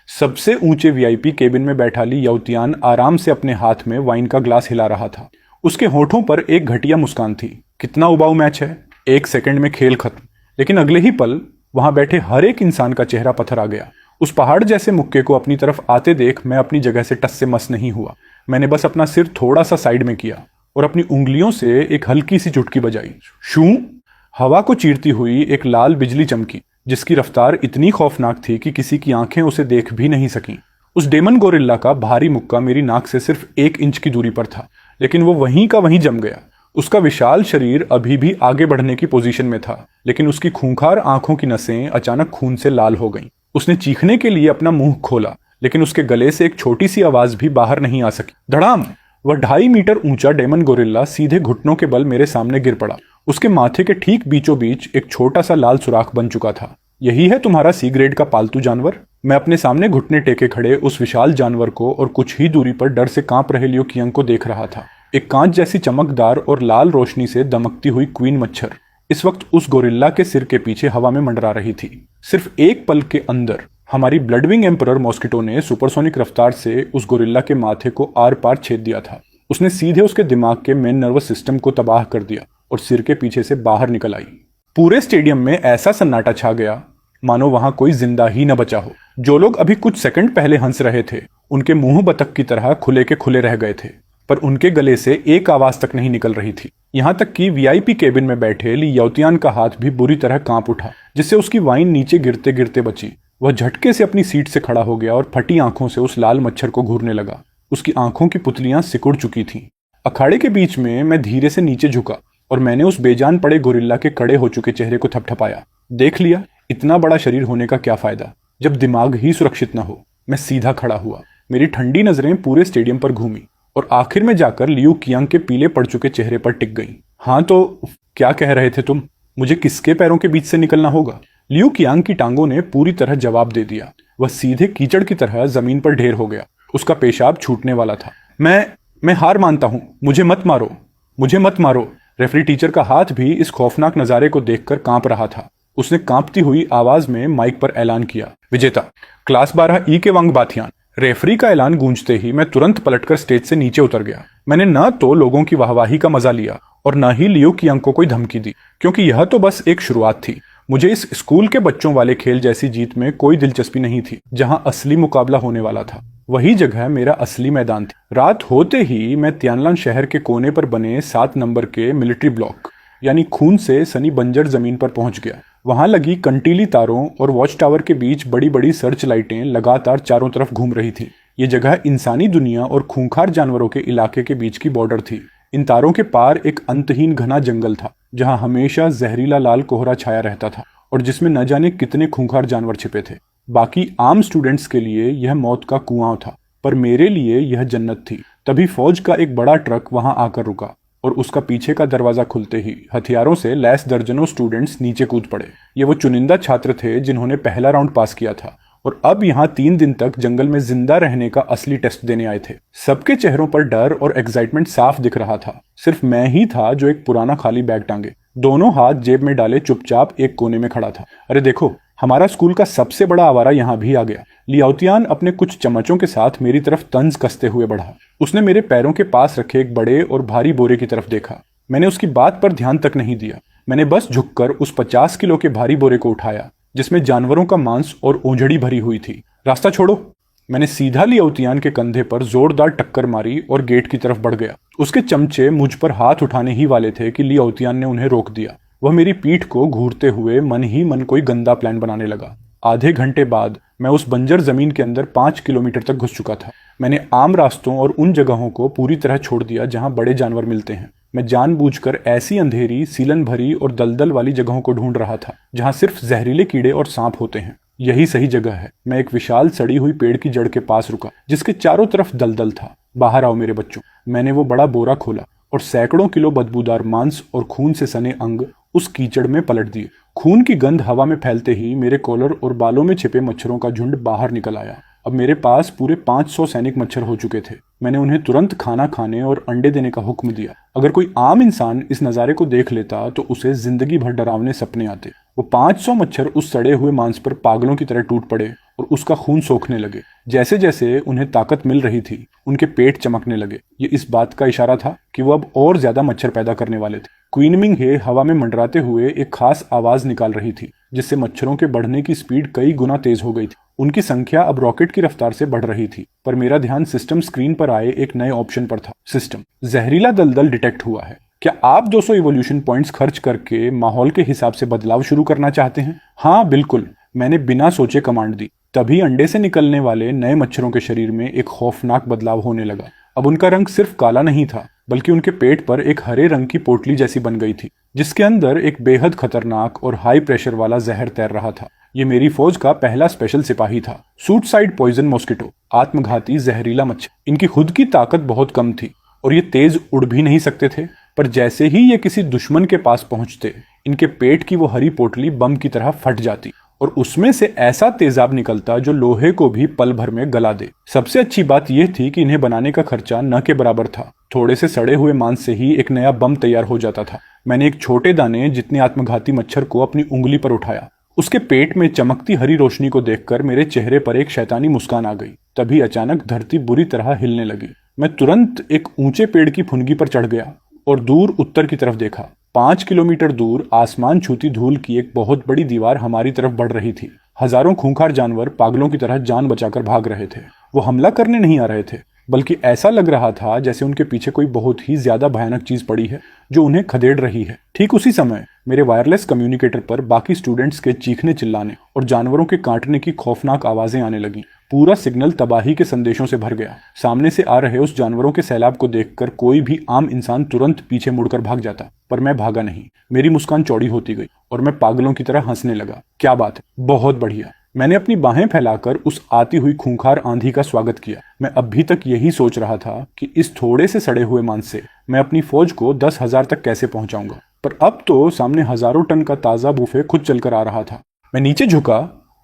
सबसे ऊंचे वीआईपी केबिन में बैठा ली यवतियान आराम से अपने हाथ में वाइन का ग्लास हिला रहा था। उसके होठों पर एक घटिया मुस्कान थी। कितना उबाऊ मैच है, 1 सेकंड में खेल खत्म। लेकिन अगले ही पल वहां बैठे हर एक इंसान का चेहरा पत्थर आ गया। उस पहाड़ जैसे मुक्के को अपनी तरफ आते देख मैं अपनी जगह से टस से मस नहीं हुआ। मैंने बस अपना सिर थोड़ा सा साइड में किया और अपनी उंगलियों से एक हल्की सी चुटकी बजाई। शू! हवा को चीरती हुई एक लाल बिजली चमकी, जिसकी रफ्तार इतनी खौफनाक थी कि किसी की आंखें उसे देख भी नहीं सकीं। उस डेमन गोरिल्ला का भारी मुक्का मेरी नाक से सिर्फ 1 इंच की दूरी पर था, लेकिन वो वहीं का वहीं जम गया। उसका विशाल शरीर अभी भी आगे बढ़ने की पोजीशन में था, लेकिन उसकी खूंखार आंखों की नसें अचानक खून से लाल हो गईं। उसने चीखने के लिए अपना मुंह खोला, लेकिन उसके गले से एक छोटी सी आवाज भी बाहर नहीं आ सकी। धड़ाम! वह 2.5 मीटर ऊंचा डेमन गोरिल्ला सीधे घुटनों के बल मेरे सामने गिर पड़ा। उसके माथे के ठीक बीचों बीच एक छोटा सा लाल सुराख बन चुका था। यही है तुम्हारा सी ग्रेड का पालतू जानवर? मैं अपने सामने घुटने टेके खड़े उस विशाल जानवर को और कुछ ही दूरी पर डर से कांप रहे लियू कियांग को देख रहा था। एक कांच जैसी चमकदार और लाल रोशनी से दमकती हुई क्वीन मच्छर इस वक्त उस गोरिल्ला के सिर के पीछे हवा में मंडरा रही थी। सिर्फ एक पल के अंदर हमारी ब्लडविंग एम्परर मॉस्किटो ने सुपरसोनिक रफ्तार से उस गोरिल्ला के माथे को आर पार छेद दिया था। उसने सीधे उसके दिमाग के मेन नर्वस सिस्टम को तबाह कर दिया और सिर के पीछे से बाहर निकल आई। पूरे स्टेडियम में ऐसा सन्नाटा छा गया मानो वहां कोई जिंदा ही न बचा हो। जो लोग अभी कुछ सेकंड पहले हंस रहे थे, उनके मुंह बतख की तरह खुले के खुले रह गए थे, पर उनके गले से एक आवाज तक नहीं निकल रही थी। यहां तक कि वीआईपी केबिन में बैठे ली यवतियान का हाथ भी बुरी तरह कांप उठा, जिससे उसकी वाइन नीचे गिरते गिरते बची। वह झटके से अपनी सीट से खड़ा हो गया और फटी आंखों से उस लाल मच्छर को घूरने लगा। उसकी आंखों की पुतलियां सिकुड़ चुकी थीं। अखाड़े के बीच में मैं धीरे से नीचे झुका और मैंने उस बेजान पड़े गोरिल्ला के कड़े हो चुके चेहरे को थपथपाया। देख लिया, इतना बड़ा शरीर होने का क्या फायदा जब दिमाग ही सुरक्षित न हो। मैं सीधा खड़ा हुआ, मेरी ठंडी नजरें पूरे स्टेडियम पर घूमी और आखिर में जाकर लियू कियांग के पीले पड़ चुके चेहरे पर टिक गई। हाँ तो क्या कह रहे थे तुम? मुझे किसके पैरों के बीच से निकलना होगा? लियू कियांग की टांगों ने पूरी तरह जवाब दे दिया। वह सीधे कीचड़ की तरह जमीन पर ढेर हो गया। उसका पेशाब छूटने वाला था। मैं हार मानता हूं, मुझे मत मारो, मुझे मत मारो। रेफरी टीचर का हाथ भी इस खौफनाक नजारे को देखकर कांप रहा था। उसने कांपती हुई आवाज में माइक पर ऐलान किया, विजेता क्लास 12 ई के वांग बाथियान। रेफरी का ऐलान गूंजते ही मैं तुरंत पलटकर स्टेज से नीचे उतर गया। मैंने न तो लोगों की वाहवाही का मजा लिया और न ही लियू कियांग को कोई धमकी दी, क्योंकि यह तो बस एक शुरुआत थी। मुझे इस स्कूल के बच्चों वाले खेल जैसी जीत में कोई दिलचस्पी नहीं थी। जहां असली मुकाबला होने वाला था वही जगह मेरा असली मैदान थी। रात होते ही मैं तियानलान शहर के कोने पर बने 7 नंबर के मिलिट्री ब्लॉक यानी खून से सनी बंजर जमीन पर पहुंच गया। वहां लगी कंटीली तारों और वॉच टावर के बीच बड़ी बड़ी सर्च लाइटें लगातार चारों तरफ घूम रही थी। ये जगह इंसानी दुनिया और खूंखार जानवरों के इलाके के बीच की बॉर्डर थी। इन तारों के पार एक अंतहीन घना जंगल था, जहां हमेशा जहरीला लाल कोहरा छाया रहता था और जिसमें न जाने कितने खूंखार जानवर छिपे थे। बाकी आम स्टूडेंट्स के लिए यह मौत का कुआं था, पर मेरे लिए यह जन्नत थी। तभी फौज का एक बड़ा ट्रक वहां आकर रुका और उसका पीछे का दरवाजा खुलते ही हथियारों से लैस दर्जनों स्टूडेंट्स नीचे कूद पड़े। ये वो चुनिंदा छात्र थे जिन्होंने पहला राउंड पास किया था और अब यहाँ 3 दिन तक जंगल में जिंदा रहने का असली टेस्ट देने आए थे। सबके चेहरों पर डर और एक्साइटमेंट साफ दिख रहा था। सिर्फ मैं ही था जो एक पुराना खाली बैग टांगे, दोनों हाथ जेब में डाले चुपचाप एक कोने में खड़ा था। अरे देखो, हमारा स्कूल का सबसे बड़ा आवारा यहाँ भी आ गया। लियाओतियान अपने कुछ चमचों के साथ मेरी तरफ तंज कसते हुए बढ़ा। उसने मेरे पैरों के पास रखे एक बड़े और भारी बोरे की तरफ देखा। मैंने उसकी बात पर ध्यान तक नहीं दिया। मैंने बस झुककर उस 50 किलो के भारी बोरे को उठाया जिसमें जानवरों का मांस और ओंझड़ी भरी हुई थी। रास्ता छोड़ो। मैंने सीधा लियाओतियान के कंधे पर जोरदार टक्कर मारी और गेट की तरफ बढ़ गया। उसके चमचे मुझ पर हाथ उठाने ही वाले थे कि लियाओतियान ने उन्हें रोक दिया। वह मेरी पीठ को घूरते हुए मन ही मन कोई गंदा प्लान बनाने लगा। आधे घंटे बाद मैं उस बंजर जमीन के अंदर 5 किलोमीटर तक घुस चुका था। मैंने आम रास्तों और उन जगहों को पूरी तरह छोड़ दिया जहां बड़े जानवर मिलते हैं। मैं जानबूझकर ऐसी अंधेरी, सीलन भरी और दलदल वाली जगहों को ढूंढ रहा था जहां सिर्फ जहरीले कीड़े और सांप होते हैं। यही सही जगह है। मैं एक विशाल सड़ी हुई पेड़ की जड़ के पास रुका जिसके चारों तरफ दलदल था। बाहर आओ मेरे बच्चों। मैंने वो बड़ा बोरा खोला और सैकड़ों किलो बदबूदार मांस और खून से सने अंग उस कीचड़ में पलट दिए। खून की गंध हवा में फैलते ही मेरे कॉलर और बालों में छिपे मच्छरों का झुंड बाहर निकल आया। अब मेरे पास पूरे 500 सैनिक मच्छर हो चुके थे। मैंने उन्हें तुरंत खाना खाने और अंडे देने का हुक्म दिया। अगर कोई आम इंसान इस नज़ारे को देख लेता तो उसे जिंदगी भर डरावने सपने आते। वो 500 मच्छर उस सड़े हुए मांस पर पागलों की तरह टूट पड़े और उसका खून सोखने लगे। जैसे जैसे उन्हें ताकत मिल रही थी उनके पेट चमकने लगे। ये इस बात का इशारा था कि वो अब और ज्यादा मच्छर पैदा करने वाले थे। क्वीन मिंग हे हवा में मंडराते हुए एक खास आवाज निकाल रही थी जिससे मच्छरों के बढ़ने की स्पीड कई गुना तेज हो गई थी। उनकी संख्या अब रॉकेट की रफ्तार से बढ़ रही थी। पर मेरा ध्यान सिस्टम स्क्रीन पर आए एक नए ऑप्शन पर था। सिस्टम, जहरीला दलदल डिटेक्ट हुआ है। क्या आप 200 इवोल्यूशन पॉइंट्स खर्च करके माहौल के हिसाब से बदलाव शुरू करना चाहते हैं? हाँ बिल्कुल, मैंने बिना सोचे कमांड दी। तभी अंडे से निकलने वाले नए मच्छरों के शरीर में एक खौफनाक बदलाव होने लगा। अब उनका रंग सिर्फ काला नहीं था बल्कि उनके पेट पर एक हरे रंग की पोटली जैसी बन गई थी जिसके अंदर एक बेहद खतरनाक और हाई प्रेशर वाला जहर तैर रहा था। ये मेरी फौज का पहला स्पेशल सिपाही था, सूटसाइड पॉइजन मॉस्किटो, आत्मघाती जहरीला मच्छर। इनकी खुद की ताकत बहुत कम थी और ये तेज उड़ भी नहीं सकते थे, पर जैसे ही ये किसी दुश्मन के पास पहुंचते इनके पेट की वो हरी पोटली बम की तरह फट जाती और उसमें से ऐसा तेजाब निकलता जो लोहे को भी पल भर में गला दे। सबसे अच्छी बात यह थी कि इन्हें बनाने का खर्चा न के बराबर था। थोड़े से सड़े हुए मांस से ही एक नया बम तैयार हो जाता था। मैंने एक छोटे दाने जितने आत्मघाती मच्छर को अपनी उंगली पर उठाया। उसके पेट में चमकती हरी रोशनी को देखकर मेरे चेहरे पर एक शैतानी मुस्कान आ गई। तभी अचानक धरती बुरी तरह हिलने लगी। मैं तुरंत एक ऊंचे पेड़ की फुनगी पर चढ़ गया और दूर उत्तर की तरफ देखा। 5 किलोमीटर दूर आसमान छूती धूल की एक बहुत बड़ी दीवार हमारी तरफ बढ़ रही थी। हजारों खूंखार जानवर पागलों की तरह जान बचाकर भाग रहे थे। वो हमला करने नहीं आ रहे थे, बल्कि ऐसा लग रहा था जैसे उनके पीछे कोई बहुत ही ज्यादा भयानक चीज पड़ी है जो उन्हें खदेड़ रही है। ठीक उसी समय मेरे वायरलेस कम्युनिकेटर पर बाकी स्टूडेंट्स के चीखने चिल्लाने और जानवरों के काटने की खौफनाक आवाजें आने लगी। पूरा सिग्नल तबाही के संदेशों से भर गया। सामने से आ रहे उस जानवरों के सैलाब को देखकर कोई भी आम इंसान तुरंत पीछे मुड़कर भाग जाता, पर मैं भागा नहीं। मेरी मुस्कान चौड़ी होती गई और मैं पागलों की तरह हंसने लगा। क्या बात है, बहुत बढ़िया। मैंने अपनी बाहें फैलाकर उस आती हुई खूंखार आंधी का स्वागत किया। मैं अभी तक यही सोच रहा था कि इस थोड़े से सड़े हुए मांस से मैं अपनी फौज को 10,000 तक कैसे पहुंचाऊंगा, पर अब तो सामने हजारों टन का ताजा बूफे खुद चलकर आ रहा था। मैं नीचे झुका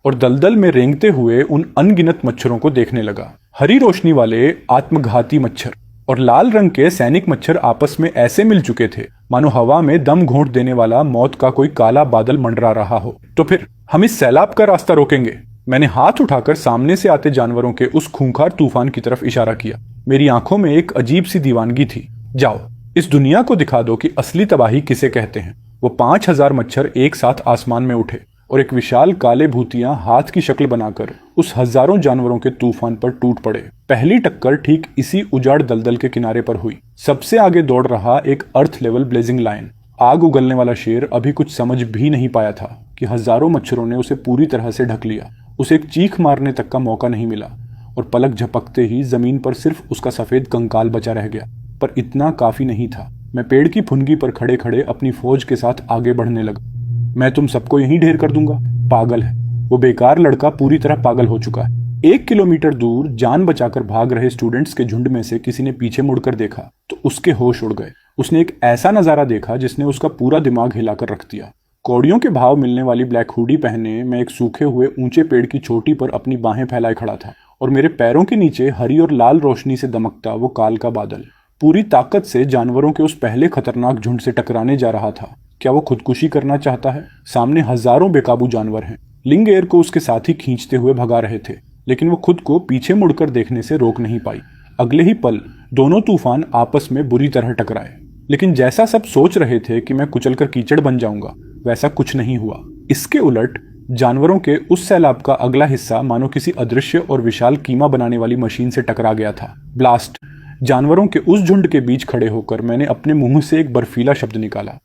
और दलदल में रेंगते हुए उन अनगिनत मच्छरों को देखने लगा। हरी रोशनी वाले आत्मघाती मच्छर और लाल रंग के सैनिक मच्छर आपस में ऐसे मिल चुके थे मानो हवा में दम घोंट देने वाला मौत का कोई काला बादल मंडरा रहा हो। तो फिर हम इस सैलाब का रास्ता रोकेंगे? मैंने हाथ उठाकर सामने से आते जानवरों के उस खूंखार तूफान की तरफ इशारा किया। मेरी आंखों में एक अजीब सी दीवानगी थी। जाओ, इस दुनिया को दिखा दो कि असली तबाही किसे कहते हैं। वो 5,000 मच्छर एक साथ आसमान में उठे और एक विशाल काले भूतियां हाथ की शक्ल बनाकर उस हजारों जानवरों के तूफान पर टूट पड़े। पहली टक्कर ठीक इसी उजाड़ दलदल के किनारे पर हुई। सबसे आगे दौड़ रहा एक अर्थ लेवल ब्लेजिंग लायन, आग उगलने वाला शेर, अभी कुछ समझ भी नहीं पाया था कि हजारों मच्छरों ने उसे पूरी तरह से ढक लिया। उसे एक चीख मारने तक का मौका नहीं मिला और पलक झपकते ही जमीन पर सिर्फ उसका सफेद कंकाल बचा रह गया। पर इतना काफी नहीं था। मैं पेड़ की फुनगी पर खड़े खड़े अपनी फौज के साथ आगे बढ़ने लगा। मैं तुम सबको यहीं ढेर कर दूंगा। पागल है वो बेकार लड़का, पूरी तरह पागल हो चुका है। 1 किलोमीटर दूर जान बचाकर भाग रहे स्टूडेंट्स के झुंड में से किसी ने पीछे मुड़कर देखा तो उसके होश उड़ गए। उसने एक ऐसा नजारा देखा जिसने उसका पूरा दिमाग हिलाकर रख दिया। कौड़ियों के भाव मिलने वाली ब्लैक हुडी पहने मैं एक सूखे हुए ऊंचे पेड़ की चोटी पर अपनी बाहें फैलाए खड़ा था और मेरे पैरों के नीचे हरी और लाल रोशनी से दमकता वो काल का बादल पूरी ताकत से जानवरों के उस पहले खतरनाक झुंड से टकराने जा रहा था। क्या वो खुदकुशी करना चाहता है? सामने हजारों बेकाबू जानवर हैं। लिंगेयर को उसके साथी खींचते हुए भगा रहे थे, लेकिन वो खुद को पीछे मुड़कर देखने से रोक नहीं पाई। अगले ही पल दोनों तूफान आपस में बुरी तरह टकराए, लेकिन जैसा सब सोच रहे थे कि मैं कुचलकर कीचड़ बन जाऊंगा, वैसा कुछ नहीं हुआ। इसके उलट जानवरों के उस सैलाब का अगला हिस्सा मानो किसी अदृश्य और विशाल कीमा बनाने वाली मशीन से टकरा गया था। ब्लास्ट! जानवरों के उस झुंड के बीच खड़े होकर मैंने अपने मुंह से एक बर्फीला शब्द निकाला।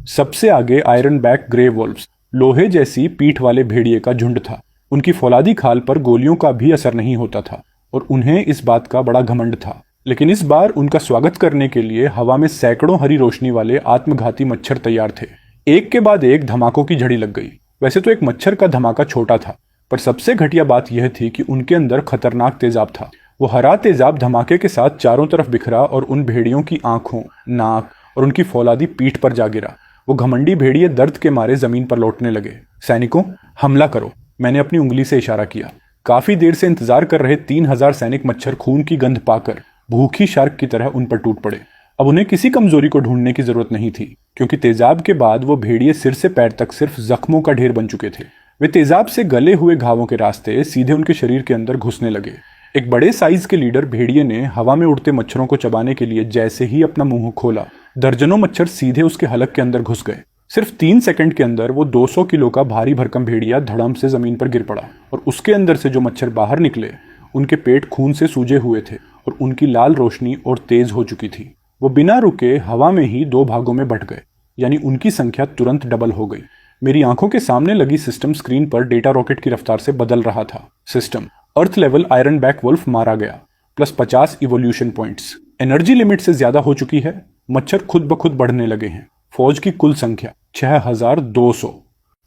सबसे आगे आयरन बैक ग्रे वोल्व्स, लोहे जैसी पीठ वाले भेड़िए का झुंड था। उनकी फौलादी खाल पर गोलियों का भी असर नहीं होता था और उन्हें इस बात का बड़ा घमंड था। लेकिन इस बार उनका स्वागत करने के लिए हवा में सैकड़ों हरी रोशनी वाले आत्मघाती मच्छर तैयार थे। एक के बाद एक धमाकों की झड़ी लग गई। वैसे तो एक मच्छर का धमाका छोटा था, पर सबसे घटिया बात यह थी कि उनके अंदर खतरनाक तेजाब था। वो हरा तेजाब धमाके के साथ चारों तरफ बिखरा और उन भेड़ियों की आंखों, नाक और उनकी फौलादी पीठ पर जा गिरा। वो घमंडी भेड़िए दर्द के मारे जमीन पर लौटने लगे। सैनिकों, हमला करो! मैंने अपनी उंगली से इशारा किया। काफी देर से इंतजार कर रहे 3,000 सैनिक मच्छर खून की गंध पाकर भूखी शार्क की तरह उन पर टूट पड़े। अब उन्हें किसी कमजोरी को ढूंढने की जरूरत नहीं थी, क्योंकि तेजाब के बाद वो भेड़िए सिर से पैर तक सिर्फ जख्मों का ढेर बन चुके थे। वे तेजाब से गले हुए घावों के रास्ते सीधे उनके शरीर के अंदर घुसने लगे। एक बड़े साइज के लीडर भेड़िए ने हवा में उड़ते मच्छरों को चबाने के लिए जैसे ही अपना मुंह खोला, दर्जनों मच्छर सीधे उसके हलक के अंदर घुस गए। सिर्फ 3 सेकंड के अंदर वो 200 किलो का भारी भरकम भेड़िया धड़म से जमीन पर गिर पड़ा और उसके अंदर से जो मच्छर बाहर निकले उनके पेट खून से सूजे हुए थे और उनकी लाल रोशनी और तेज हो चुकी थी। वो बिना रुके हवा में ही 2 भागों में बंट गए, यानी उनकी संख्या तुरंत डबल हो गई। मेरी आंखों के सामने लगी सिस्टम स्क्रीन पर डेटा रॉकेट की रफ्तार से बदल रहा था। System earth level iron back wolf मारा गया, plus 50 evolution points. Energy limit से ज्यादा हो चुकी है। मच्छर खुद ब खुद बढ़ने लगे हैं। फौज की कुल संख्या 6200।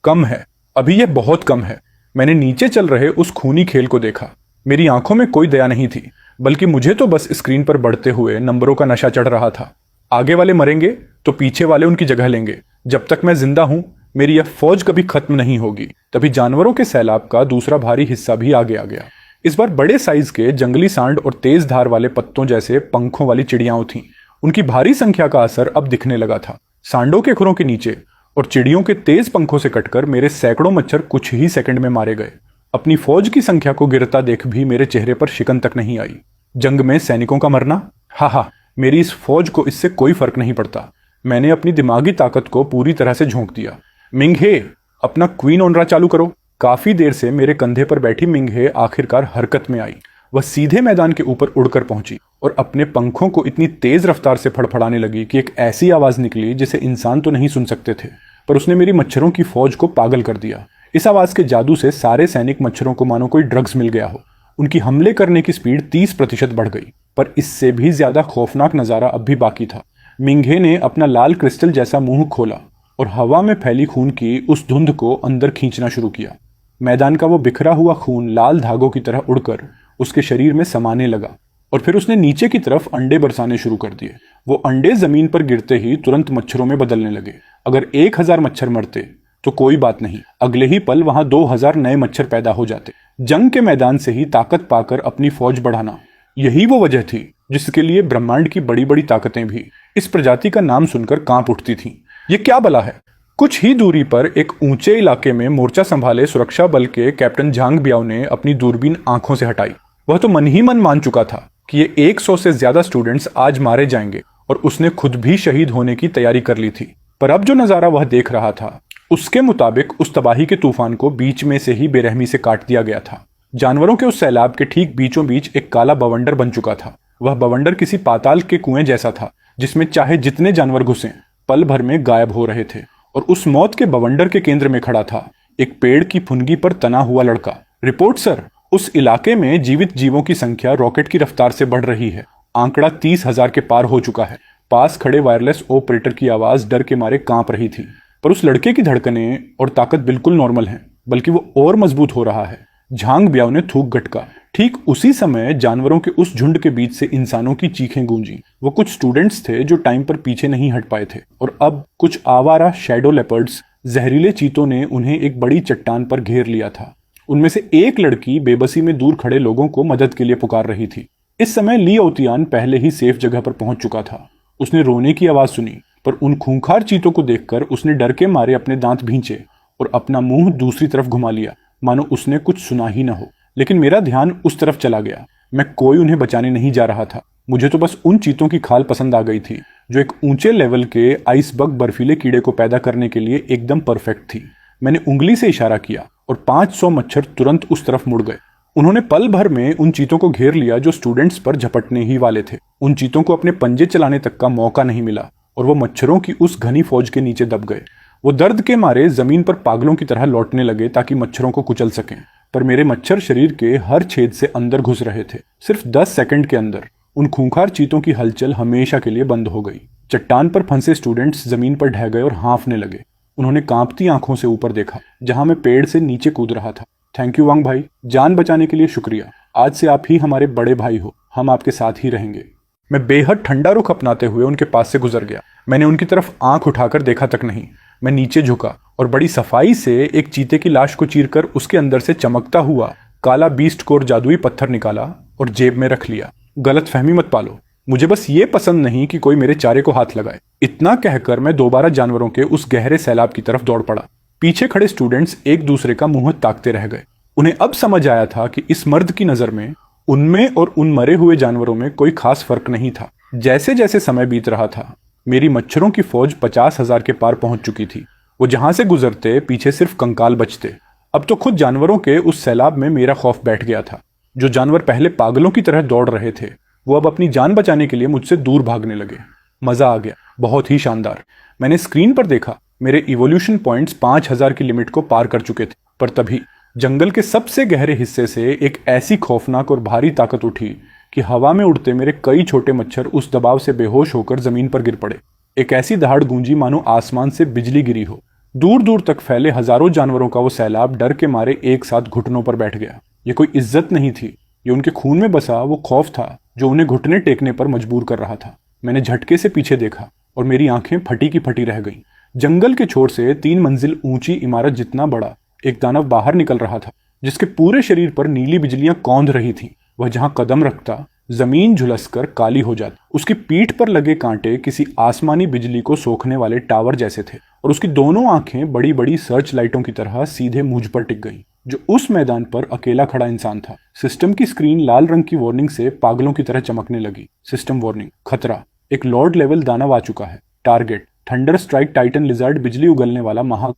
कम है, अभी यह बहुत कम है। मैंने नीचे चल रहे उस खूनी खेल को देखा। मेरी आंखों में कोई दया नहीं थी, बल्कि मुझे तो बस स्क्रीन पर बढ़ते हुए नंबरों का नशा चढ़ रहा था। आगे वाले मरेंगे तो पीछे वाले उनकी जगह लेंगे। जब तक मैं जिंदा हूं मेरी यह फौज कभी खत्म नहीं होगी। तभी जानवरों के सैलाब का दूसरा भारी हिस्सा भी आगे आ गया। इस बार बड़े साइज के जंगली सांड और तेज धार वाले पत्तों जैसे पंखों वाली चिड़ियाओं थीं। उनकी भारी संख्या का असर अब दिखने लगा था। सांडों के खुरों के नीचे और चिड़ियों के तेज पंखों से कटकर मेरे सैकड़ों मच्छर कुछ ही सेकंड में मारे गए। अपनी फौज की संख्या को गिरता देख भी मेरे चेहरे पर शिकन तक नहीं आई। जंग में सैनिकों का मरना, हा, मेरी इस फौज को इससे कोई फर्क नहीं पड़ता। मैंने अपनी दिमागी ताकत को पूरी तरह से झोंक दिया। मिंगहे, अपना क्वीन ओनरा चालू करो। काफी देर से मेरे कंधे पर बैठी मिंगहे आखिरकार हरकत में आई। वह सीधे मैदान के ऊपर उड़कर पहुंची और अपने पंखों को इतनी तेज रफ्तार से फड़फड़ाने लगी कि एक ऐसी आवाज निकली जिसे इंसान तो नहीं सुन सकते थे, पर उसने मेरी मच्छरों की फौज को पागल कर दिया। इस आवाज के जादू से सारे सैनिक मच्छरों को मानो कोई ड्रग्स मिल गया हो। उनकी हमले करने की स्पीड 30% बढ़ गई। पर इससे भी ज्यादा खौफनाक नजारा अब भी बाकी था। मिंघे ने अपना लाल क्रिस्टल जैसा मुंह खोला और हवा में फैली खून की उस धुंध को अंदर खींचना शुरू किया। मैदान का वो बिखरा हुआ खून लाल धागों की तरह उड़कर उसके शरीर में समाने लगा और फिर उसने नीचे की तरफ अंडे बरसाने शुरू कर दिए। वो अंडे जमीन पर गिरते ही तुरंत मच्छरों में बदलने लगे। अगर 1000 मच्छर मरते तो कोई बात नहीं, अगले ही पल वहां 2000 नए मच्छर पैदा हो जाते। जंग के मैदान से ही ताकत पाकर अपनी फौज बढ़ाना, यही वो वजह थी जिसके लिए ब्रह्मांड की बड़ी बड़ी ताकतें भी इस प्रजाति का नाम सुनकर कांप उठती थीं। ये क्या बला है? कुछ ही दूरी पर एक ऊंचे इलाके में मोर्चा संभाले सुरक्षा बल के कैप्टन झांग बियाओ ने अपनी दूरबीन आंखों से हटाई। वह तो मन ही मन मान चुका था कि ये 100 से ज्यादा स्टूडेंट्स आज मारे जाएंगे और उसने खुद भी शहीद होने की तैयारी कर ली थी। पर अब जो नजारा वह देख रहा था उसके मुताबिक उस तबाही के तूफान को बीच में से ही बेरहमी से काट दिया गया था। जानवरों के उस सैलाब के ठीक बीचों बीच एक काला बवंडर बन चुका था। वह बवंडर किसी पाताल के कुएं जैसा था जिसमें चाहे जितने जानवर घुसे पल भर में गायब हो रहे थे। और उस मौत के बवंडर के केंद्र में खड़ा था एक पेड़ की फुनगी पर तना हुआ लड़का। रिपोर्ट सर, उस इलाके में जीवित जीवों की संख्या रॉकेट की रफ्तार से बढ़ रही है। आंकड़ा 30,000 के पार हो चुका है। पास खड़े वायरलेस ऑपरेटर की आवाज डर के मारे कांप रही थी। पर उस लड़के की धड़कनें और ताकत बिल्कुल नॉर्मल है, बल्कि वो और मजबूत हो रहा है। झांग बियाओ ने थूक गटका। ठीक उसी समय जानवरों के उस झुंड के बीच से इंसानों की चीखें गूंजी। वो कुछ स्टूडेंट्स थे जो टाइम पर पीछे नहीं हट पाए थे और अब कुछ आवारा शैडो लेपर्ड्स, जहरीले चीतों ने उन्हें एक बड़ी चट्टान पर घेर लिया था। उनमें से एक लड़की बेबसी में दूर खड़े लोगों को मदद के लिए पुकार रही थी। इस समय ली ओतियान पहले ही सेफ जगह पर पहुंच चुका था। उसने रोने की आवाज सुनी, पर उन खूंखार चीतों को देखकर उसने डर के मारे अपने दांत भींचे और अपना मुंह दूसरी तरफ घुमा लिया, मानो उसने कुछ सुना ही न हो। लेकिन मेरा ध्यान उस तरफ चला गया। मैं कोई उन्हें बचाने नहीं जा रहा था। मुझे तो बस उन चीतों की खाल पसंद आ गई थी जो एक ऊंचे लेवल के आइसबग बर्फीले कीड़े को पैदा करने के लिए एकदम परफेक्ट थी। मैंने उंगली से इशारा किया और 500 मच्छर तुरंत उस तरफ मुड़ गए। उन्होंने पल भर में उन चीतों को घेर लिया जो स्टूडेंट्स पर झपटने ही वाले थे। उन चीतों को अपने पंजे चलाने तक का मौका नहीं मिला और वो मच्छरों की उस घनी फौज के नीचे दब गए। वो दर्द के मारे जमीन पर पागलों की तरह लौटने लगे ताकि मच्छरों को कुचल सकें। पर मेरे मच्छर शरीर के हर छेद से अंदर घुस रहे थे। सिर्फ 10 सेकंड के अंदर उन खूंखार चीतों की हलचल हमेशा के लिए बंद हो गई। चट्टान पर फंसे स्टूडेंट्स जमीन पर ढह गए और हाँफने लगे। उन्होंने कांपती आंखों से ऊपर देखा जहां मैं पेड़ से नीचे कूद रहा था। थैंक यू वांग भाई, जान बचाने के लिए शुक्रिया। आज से आप ही हमारे बड़े भाई हो, हम आपके साथ ही रहेंगे। मैं बेहद ठंडा रुख अपनाते हुए उनके पास से गुजर गया। मैंने उनकी तरफ आंख उठाकर देखा तक नहीं। मैं नीचे झुका और बड़ी सफाई से एक चीते की लाश को चीरकर उसके अंदर से चमकता हुआ काला बीस्ट कोर जादुई पत्थर निकाला और जेब में रख लिया। गलत फहमी मत पालो, मुझे बस ये पसंद नहीं कि कोई मेरे चारे को हाथ लगाए। इतना कहकर मैं दोबारा जानवरों के उस गहरे सैलाब की तरफ दौड़ पड़ा। पीछे खड़े स्टूडेंट्स एक दूसरे का मुंह ताकते रह गए। उन्हें अब समझ आया था कि इस मर्द की नजर में उनमें और उन मरे हुए जानवरों में कोई खास फर्क नहीं था। जैसे जैसे समय बीत रहा था मेरी मच्छरों की फौज 50,000 के पार पहुंच चुकी थी। वो जहां से गुजरते पीछे सिर्फ कंकाल बचते। अब तो खुद जानवरों के उस सैलाब में मेरा खौफ बैठ गया था। जो जानवर पहले पागलों की तरह दौड़ रहे थे वो अब अपनी जान बचाने के लिए मुझसे दूर भागने लगे। मजा आ गया, बहुत ही शानदार। मैंने स्क्रीन पर देखा, मेरे इवोल्यूशन पॉइंट्स 5000 की लिमिट को पार कर चुके थे। पर तभी जंगल के सबसे गहरे हिस्से से एक ऐसी खौफनाक और भारी ताकत उठी कि हवा में उड़ते मेरे कई छोटे मच्छर उस दबाव से बेहोश होकर जमीन पर गिर पड़े। एक ऐसी दहाड़ गूंजी मानो आसमान से बिजली गिरी हो। दूर दूर तक फैले हजारों जानवरों का वो सैलाब डर के मारे एक साथ घुटनों पर बैठ गया। ये कोई इज्जत नहीं थी, ये उनके खून में बसा वो खौफ था जो उन्हें घुटने टेकने पर मजबूर कर रहा था। मैंने झटके से पीछे देखा और मेरी आंखें फटी की फटी रह गईं। जंगल के छोर से 3 मंजिल ऊंची इमारत जितना बड़ा एक दानव बाहर निकल रहा था, जिसके पूरे शरीर पर नीली बिजलियां कौंध रही थीं। वह जहां कदम रखता जमीन झुलसकर काली हो जाती। उसकी पीठ पर लगे कांटे किसी आसमानी बिजली को सोखने वाले टावर जैसे थे और उसकी दोनों आंखें बड़ी बड़ी सर्च लाइटों की तरह सीधे मुझ पर टिक गईं। जो उस मैदान पर अकेला खड़ा इंसान था। सिस्टम की स्क्रीन लाल रंग की वार्निंग से पागलों की तरह चमकने लगी। सिस्टम वार्निंग, खतरा, एक लॉर्ड लेवल दानव आ चुका है। Target, thunder strike Titan lizard, बिजली उगलने वाला महा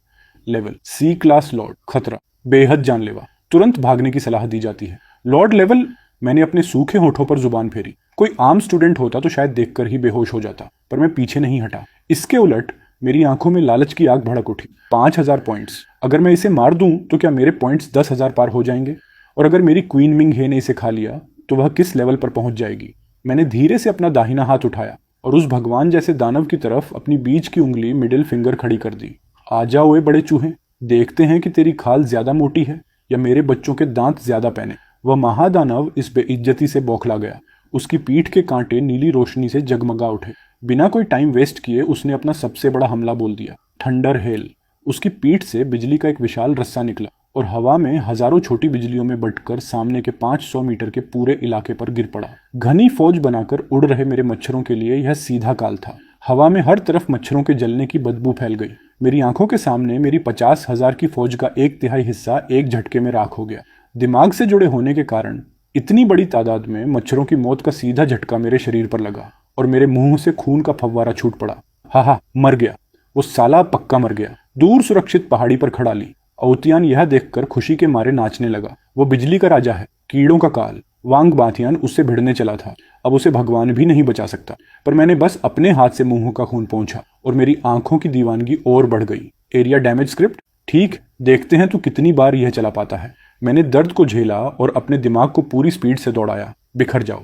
लेवल सी क्लास लॉर्ड। खतरा, बेहद जानलेवा, तुरंत भागने की सलाह दी जाती है। Lord level. मैंने अपने सूखे होठों पर जुबान फेरी। कोई आम स्टूडेंट होता तो शायद देखकर ही बेहोश हो जाता, पर मैं पीछे नहीं हटा। इसके उलट मेरी आंखों में लालच की आग भड़क उठी। 5000 पॉइंट्स, अगर मैं इसे मार दूं तो क्या मेरे पॉइंट्स 10,000 पार हो जाएंगे? और अगर मेरी क्वीन मिंग हे ने इसे खा लिया तो वह किस लेवल पर पहुंच जाएगी। मैंने धीरे से अपना दाहिना हाथ उठाया और उस भगवान जैसे दानव की तरफ अपनी बीच की उंगली मिडिल फिंगर खड़ी कर दी। आ जाओ ओए बड़े चूहे, देखते हैं कि तेरी खाल ज्यादा मोटी है या मेरे बच्चों के दांत ज्यादा पैने। वह महादानव इस बेइज्जती से बौखला गया। उसकी पीठ के कांटे नीली रोशनी से जगमगा उठे। बिना कोई टाइम वेस्ट किए उसने अपना सबसे बड़ा हमला बोल दिया, थंडर हेल। उसकी पीठ से बिजली का एक विशाल रस्सा निकला और हवा में हजारों छोटी बिजलियों में बंटकर सामने के 500 मीटर के पूरे इलाके पर गिर पड़ा। घनी फौज बनाकर उड़ रहे मेरे मच्छरों के लिए यह सीधा काल था। हवा में हर तरफ मच्छरों के जलने की बदबू फैल गई। मेरी आंखों के सामने मेरी 50,000 की फौज का 1/3 हिस्सा एक झटके में राख हो गया। दिमाग से जुड़े होने के कारण इतनी बड़ी तादाद में मच्छरों की मौत का सीधा झटका मेरे शरीर पर लगा और मेरे मुंह से खून का फव्वारा छूट पड़ा। हा, मर गया, वो साला पक्का मर गया। दूर सुरक्षित पहाड़ी पर खड़ा ली। औतियान यह देखकर खुशी के मारे नाचने लगा। वो बिजली का राजा है, कीड़ों का काल। वांग बाथियान उससे भिड़ने चला था। अब उसे भगवान भी नहीं बचा सकता। पर मैंने बस अपने हाथ से मुंह का खून पोंछा और मेरी आंखों की दीवानगी और बढ़ गई। एरिया डैमेज स्क्रिप्ट, ठीक, देखते हैं तू कितनी बार यह चला पाता है। मैंने दर्द को झेला और अपने दिमाग को पूरी स्पीड से दौड़ाया। बिखर जाओ,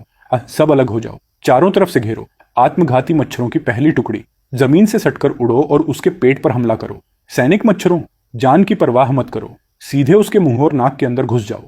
सब अलग हो जाओ, चारों तरफ से घेरो। आत्मघाती मच्छरों की पहली टुकड़ी, जमीन से सटकर उड़ो और उसके पेट पर हमला करो। सैनिक मच्छरों, जान की परवाह मत करो, सीधे उसके मुंह और नाक के अंदर घुस जाओ।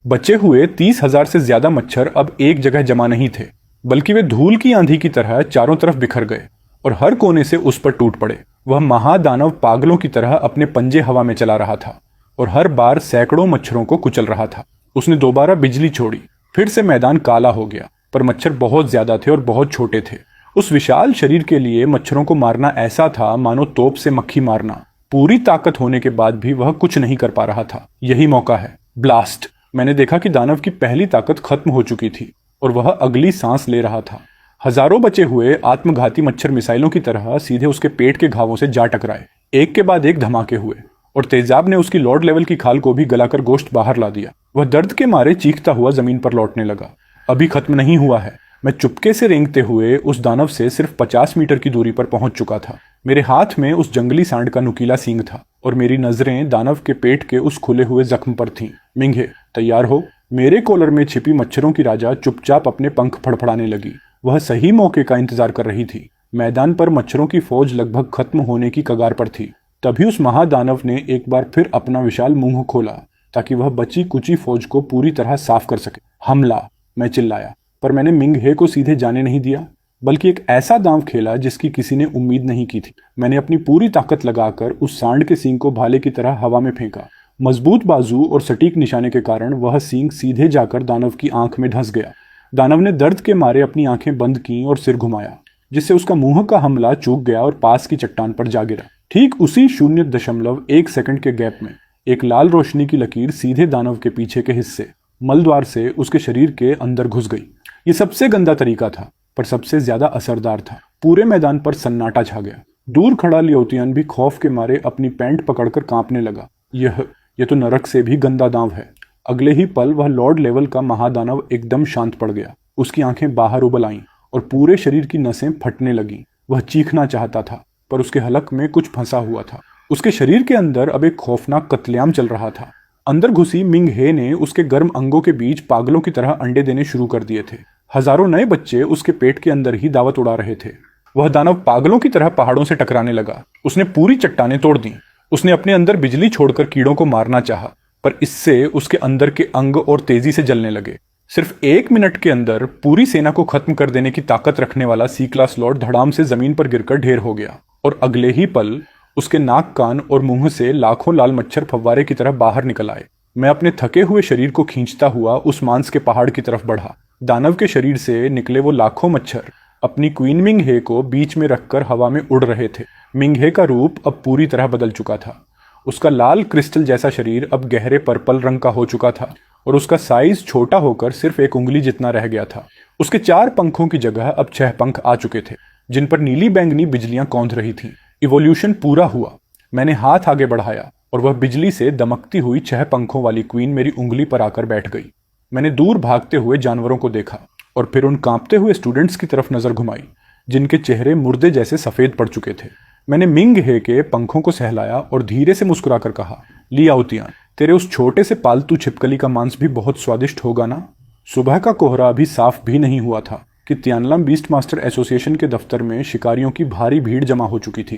बचे हुए 30,000 से ज्यादा मच्छर अब एक जगह जमा नहीं थे, बल्कि वे धूल की आंधी की तरह चारों तरफ बिखर गए और हर कोने से उस पर टूट पड़े। वह महादानव पागलों की तरह अपने पंजे हवा में चला रहा था और हर बार सैकड़ों मच्छरों को कुचल रहा था। उसने दोबारा बिजली छोड़ी। फिर से मैदान काला हो गया, पर मच्छर बहुत ज्यादा थे और बहुत छोटे थे। उस विशाल शरीर के लिए मच्छरों को मारना ऐसा था मानो तोप से मक्खी मारना। पूरी ताकत होने के बाद भी वह कुछ नहीं कर पा रहा था। यही मौका है, ब्लास्ट। मैंने देखा कि दानव की पहली ताकत खत्म हो चुकी थी और वह अगली सांस ले रहा था। हजारों बचे हुए आत्मघाती मच्छर मिसाइलों की तरह सीधे उसके पेट के घावों से जा टकराए। एक के बाद एक धमाके हुए और तेजाब ने उसकी लॉर्ड लेवल की खाल को भी गलाकर गोश्त बाहर ला दिया। वह दर्द के मारे चीखता हुआ जमीन पर लौटने लगा। अभी खत्म नहीं हुआ है। मैं चुपके से रेंगते हुए उस दानव से सिर्फ 50 मीटर की दूरी पर पहुंच चुका था। मेरे हाथ में उस जंगली सांड का नुकीला सींग था और मेरी नजरें दानव के पेट के उस खुले हुए जख्म पर थीं। मिंगे, तैयार हो। मेरे कॉलर में छिपी मच्छरों की राजा चुपचाप अपने पंख फड़फड़ाने लगी। वह सही मौके का इंतजार कर रही थी। मैदान पर मच्छरों की फौज लगभग खत्म होने की कगार पर थी। तभी उस महादानव ने एक बार फिर अपना विशाल मुंह खोला ताकि वह बची कुची फौज को पूरी तरह साफ कर सके। हमला, मैं चिल्लाया, पर मैंने मिंग हे को सीधे जाने नहीं दिया, बल्कि एक ऐसा दांव खेला जिसकी किसी ने उम्मीद नहीं की थी। मैंने अपनी पूरी ताकत लगाकर उस सांड के सींग को भाले की तरह हवा में फेंका। मजबूत बाजू और सटीक निशाने के कारण वह सींग सीधे जाकर दानव की आंख में धंस गया। दानव ने दर्द के मारे अपनी आंखें बंद की और सिर घुमाया, जिससे उसका मुंह का हमला चूक गया और पास की चट्टान पर जा गिरा। ठीक उसी 0.1 सेकंड के गैप में एक लाल रोशनी की लकीर सीधे दानव के पीछे के हिस्से मलद्वार से उसके शरीर के अंदर घुस गई। ये सबसे गंदा तरीका था, पर सबसे ज्यादा असरदार था। पूरे मैदान पर सन्नाटा छा गया। दूर खड़ा लियोतियन भी खौफ के मारे अपनी पैंट पकड़कर कांपने लगा। यह तो नरक से भी गंदा दांव है। अगले ही पल वह लॉर्ड लेवल का महादानव एकदम शांत पड़ गया। उसकी आंखें बाहर उबल आईं और पूरे शरीर की नसें फटने लगीं। वह चीखना चाहता था, पर उसके हलक में कुछ फंसा हुआ था। उसके शरीर के अंदर अब एक खौफनाक कत्लेआम चल रहा था। अंदर घुसी मिंग हे ने उसके गर्म अंगों के बीच पागलों की तरह अंडे देने शुरू कर दिए थे। हजारों नए बच्चे उसके पेट के अंदर ही दावत उड़ा रहे थे। वह दानव पागलों की तरह पहाड़ों से टकराने लगा। उसने पूरी चट्टानें तोड़ दी। उसने अपने अंदर बिजली छोड़कर कीड़ों को मारना चाहा, पर इससे उसके अंदर के अंग और तेजी से जलने लगे। सिर्फ 1 मिनट के अंदर पूरी सेना को खत्म कर देने की ताकत रखने वाला सी क्लास लॉर्ड धड़ाम से जमीन पर गिरकर ढेर हो गया और अगले ही पल उसके नाक, कान और मुंह से लाखों लाल मच्छर फव्वारे की तरह बाहर निकल आए। मैं अपने थके हुए शरीर को खींचता हुआ उस मांस के पहाड़ की तरफ बढ़ा। दानव के शरीर से निकले वो लाखों मच्छर अपनी क्वीन मिंग हे को बीच में रखकर हवा में उड़ रहे थे। मिंग हे का रूप अब पूरी तरह बदल चुका था। उसका लाल क्रिस्टल जैसा शरीर अब गहरे पर्पल रंग का हो चुका था और उसका साइज छोटा होकर सिर्फ 1 उंगली जितना रह गया था। उसके 4 पंखों की जगह अब 6 पंख आ चुके थे, जिन पर नीली बैंगनी बिजलियां कौंध रही थीं। इवोल्यूशन पूरा हुआ। मैंने हाथ आगे बढ़ाया और वह बिजली से दमकती हुई 6 पंखों वाली क्वीन मेरी उंगली पर आकर बैठ गई। मैंने दूर भागते हुए जानवरों को देखा और फिर उन कांपते हुए स्टूडेंट्स की तरफ नजर घुमाई, जिनके चेहरे मुर्दे जैसे सफेद पड़ चुके थे। मैंने मिंग हे के पंखों को सहलाया और धीरे से मुस्कुराकर कहा, ली आओतियान, तेरे उस छोटे से पालतू छिपकली का मांस भी बहुत स्वादिष्ट होगा ना। सुबह का कोहरा अभी साफ भी नहीं हुआ था कि तियानलाम बीस्ट मास्टर एसोसिएशन के दफ्तर में शिकारियों की भारी भीड़ जमा हो चुकी थी।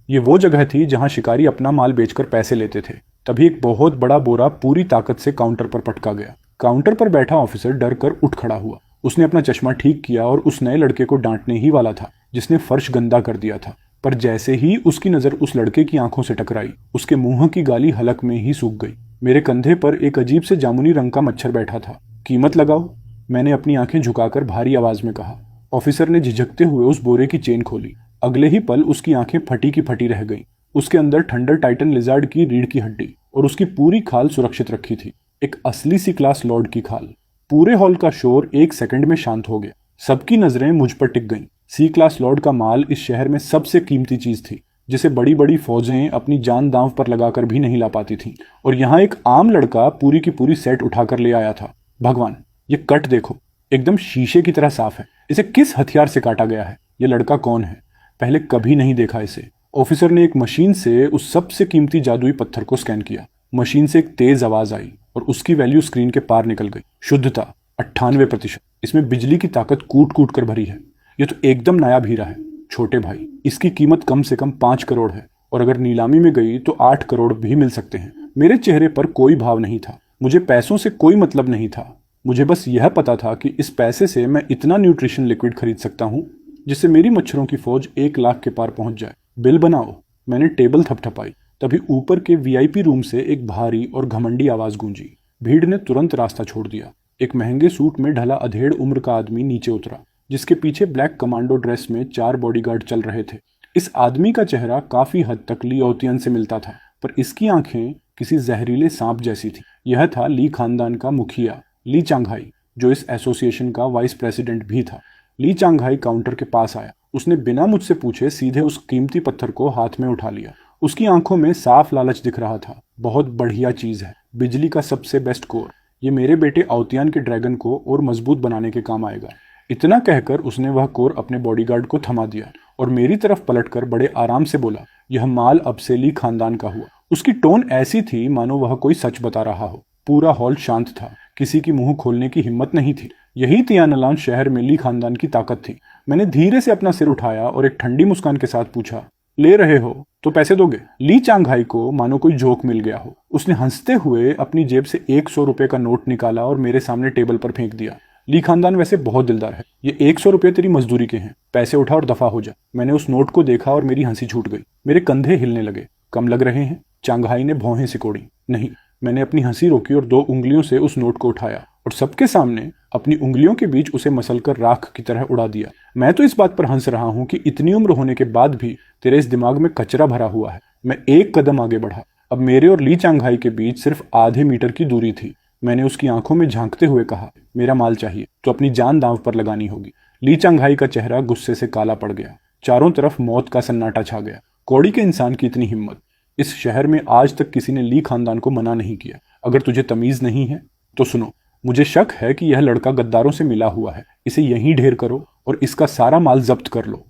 ये वो जगह थी जहां शिकारी अपना माल बेचकर पैसे लेते थे। तभी एक बहुत बड़ा बोरा पूरी ताकत से काउंटर पर पटका गया। काउंटर पर बैठा ऑफिसर डर कर उठ खड़ा हुआ। उसने अपना चश्मा ठीक किया और उस नए लड़के को डांटने ही वाला था जिसने फर्श गंदा कर दिया था, पर जैसे ही उसकी नजर उस लड़के की आंखों से टकराई, उसके मुंह की गाली हलक में ही सूख गई। मेरे कंधे पर एक अजीब से जामुनी रंग का मच्छर बैठा था। कीमत लगाओ, मैंने अपनी आंखें झुकाकर भारी आवाज में कहा। ऑफिसर ने झिझकते हुए उस बोरे की चेन खोली। अगले ही पल उसकी आंखें फटी की फटी रह गईं। उसके अंदर थंडर टाइटन लिजार्ड की रीढ़ की हड्डी और उसकी पूरी खाल सुरक्षित रखी थी, एक असली सी क्लास लॉर्ड की खाल। पूरे हॉल का शोर एक सेकंड में शांत हो गया। सबकी नजरें मुझ पर टिक गईं। सी क्लास लॉर्ड का माल इस शहर में सबसे कीमती चीज थी, जिसे बड़ी बड़ी फौजें अपनी जान दांव पर लगाकर भी नहीं ला पाती थीं। और यहाँ एक आम लड़का पूरी की पूरी सेट उठाकर ले आया था। भगवान, ये कट देखो, एकदम शीशे की तरह साफ है। इसे किस हथियार से काटा गया है? ये लड़का कौन है? पहले कभी नहीं देखा इसे। ऑफिसर ने एक मशीन से उस सबसे कीमती जादुई पत्थर को स्कैन किया। मशीन से एक तेज आवाज आई और उसकी वैल्यू स्क्रीन के पार निकल गई। शुद्धता 98%। इसमें बिजली की ताकत कूट कूट कर भरी है। ये तो एकदम नायाब हीरा है छोटे भाई। इसकी कीमत कम से कम 5 करोड़ है और अगर नीलामी में गई तो 8 करोड़ भी मिल सकते हैं। मेरे चेहरे पर कोई भाव नहीं था। मुझे पैसों से कोई मतलब नहीं था। मुझे बस यह पता था कि इस पैसे से मैं इतना न्यूट्रिशन लिक्विड खरीद सकता हूँ जिससे मेरी मच्छरों की फौज 1 लाख के पार पहुंच जाए। बिल बनाओ। मैंने टेबल थपथपाई। तभी ऊपर के वीआईपी रूम से एक भारी और घमंडी आवाज गूंजी। भीड़ ने तुरंत रास्ता छोड़ दिया। एक महंगे सूट में ढला अधेड़ उम्र का आदमी नीचे उतरा, जिसके पीछे ब्लैक कमांडो ड्रेस में 4 बॉडीगार्ड चल रहे थे। इस आदमी का चेहरा काफी हद तक ली ओतियन से मिलता था, पर इसकी आंखें किसी जहरीले सांप जैसी थी। यह था ली खानदान का मुखिया ली चांगहाई, जो इस एसोसिएशन का वाइस प्रेसिडेंट भी था। ली चांगहाई काउंटर के पास आया। उसने बिना मुझसे पूछे सीधे उस कीमती पत्थर को हाथ में उठा लिया। उसकी आंखों में साफ लालच दिख रहा था। बहुत बढ़िया चीज है, बिजली का सबसे बेस्ट कोर। ये मेरे बेटे औतियान के ड्रैगन को और मजबूत बनाने के काम आएगा। इतना कहकर उसने वह कोर अपने बॉडीगार्ड को थमा दिया और मेरी तरफ पलटकर बड़े आराम से बोला, यह माल अब से ली खानदान का हुआ। उसकी टोन ऐसी थी मानो वह कोई सच बता रहा हो। पूरा हॉल शांत था। किसी की मुंह खोलने की हिम्मत नहीं थी। यही तियानलान शहर में ली खानदान की ताकत थी। मैंने धीरे से अपना सिर उठाया और एक ठंडी मुस्कान के साथ पूछा, ले रहे हो तो पैसे दोगे? ली चांगहाई को मानो कोई जोक मिल गया हो। उसने हंसते हुए अपनी जेब से 100 रुपए का नोट निकाला और मेरे सामने टेबल पर फेंक दिया। ली खानदान वैसे बहुत दिलदार है। ये 100 रुपये तेरी मजदूरी के हैं। पैसे उठा और दफा हो जा। मैंने उस नोट को देखा और मेरी हंसी छूट गई। मेरे कंधे हिलने लगे। कम लग रहे हैं? चांगहाई ने भौहें सिकोड़ी। नहीं। मैंने अपनी हंसी रोकी और 2 उंगलियों से उस नोट को उठाया और सबके सामने अपनी उंगलियों के बीच उसे मसलकर राख की तरह उड़ा दिया। मैं तो इस बात पर हंस रहा हूं कि इतनी उम्र होने के बाद भी तेरे इस दिमाग में कचरा भरा हुआ है। मैं एक कदम आगे बढ़ा। अब मेरे और ली चांगहाई के बीच सिर्फ आधे मीटर की दूरी थी। मैंने उसकी आंखों में झांकते हुए कहा, मेरा माल चाहिए तो अपनी जान दांव पर लगानी होगी। ली चांगहाई का चेहरा गुस्से से काला पड़ गया। चारों तरफ मौत का सन्नाटा छा गया। कौड़ी के इंसान की इतनी हिम्मत। इस शहर में आज तक किसी ने ली खानदान को मना नहीं किया। अगर तुझे तमीज नहीं है तो सुनो, मुझे शक है कि यह लड़का गद्दारों से मिला हुआ है। इसे यहीं ढेर करो और इसका सारा माल जब्त कर लो।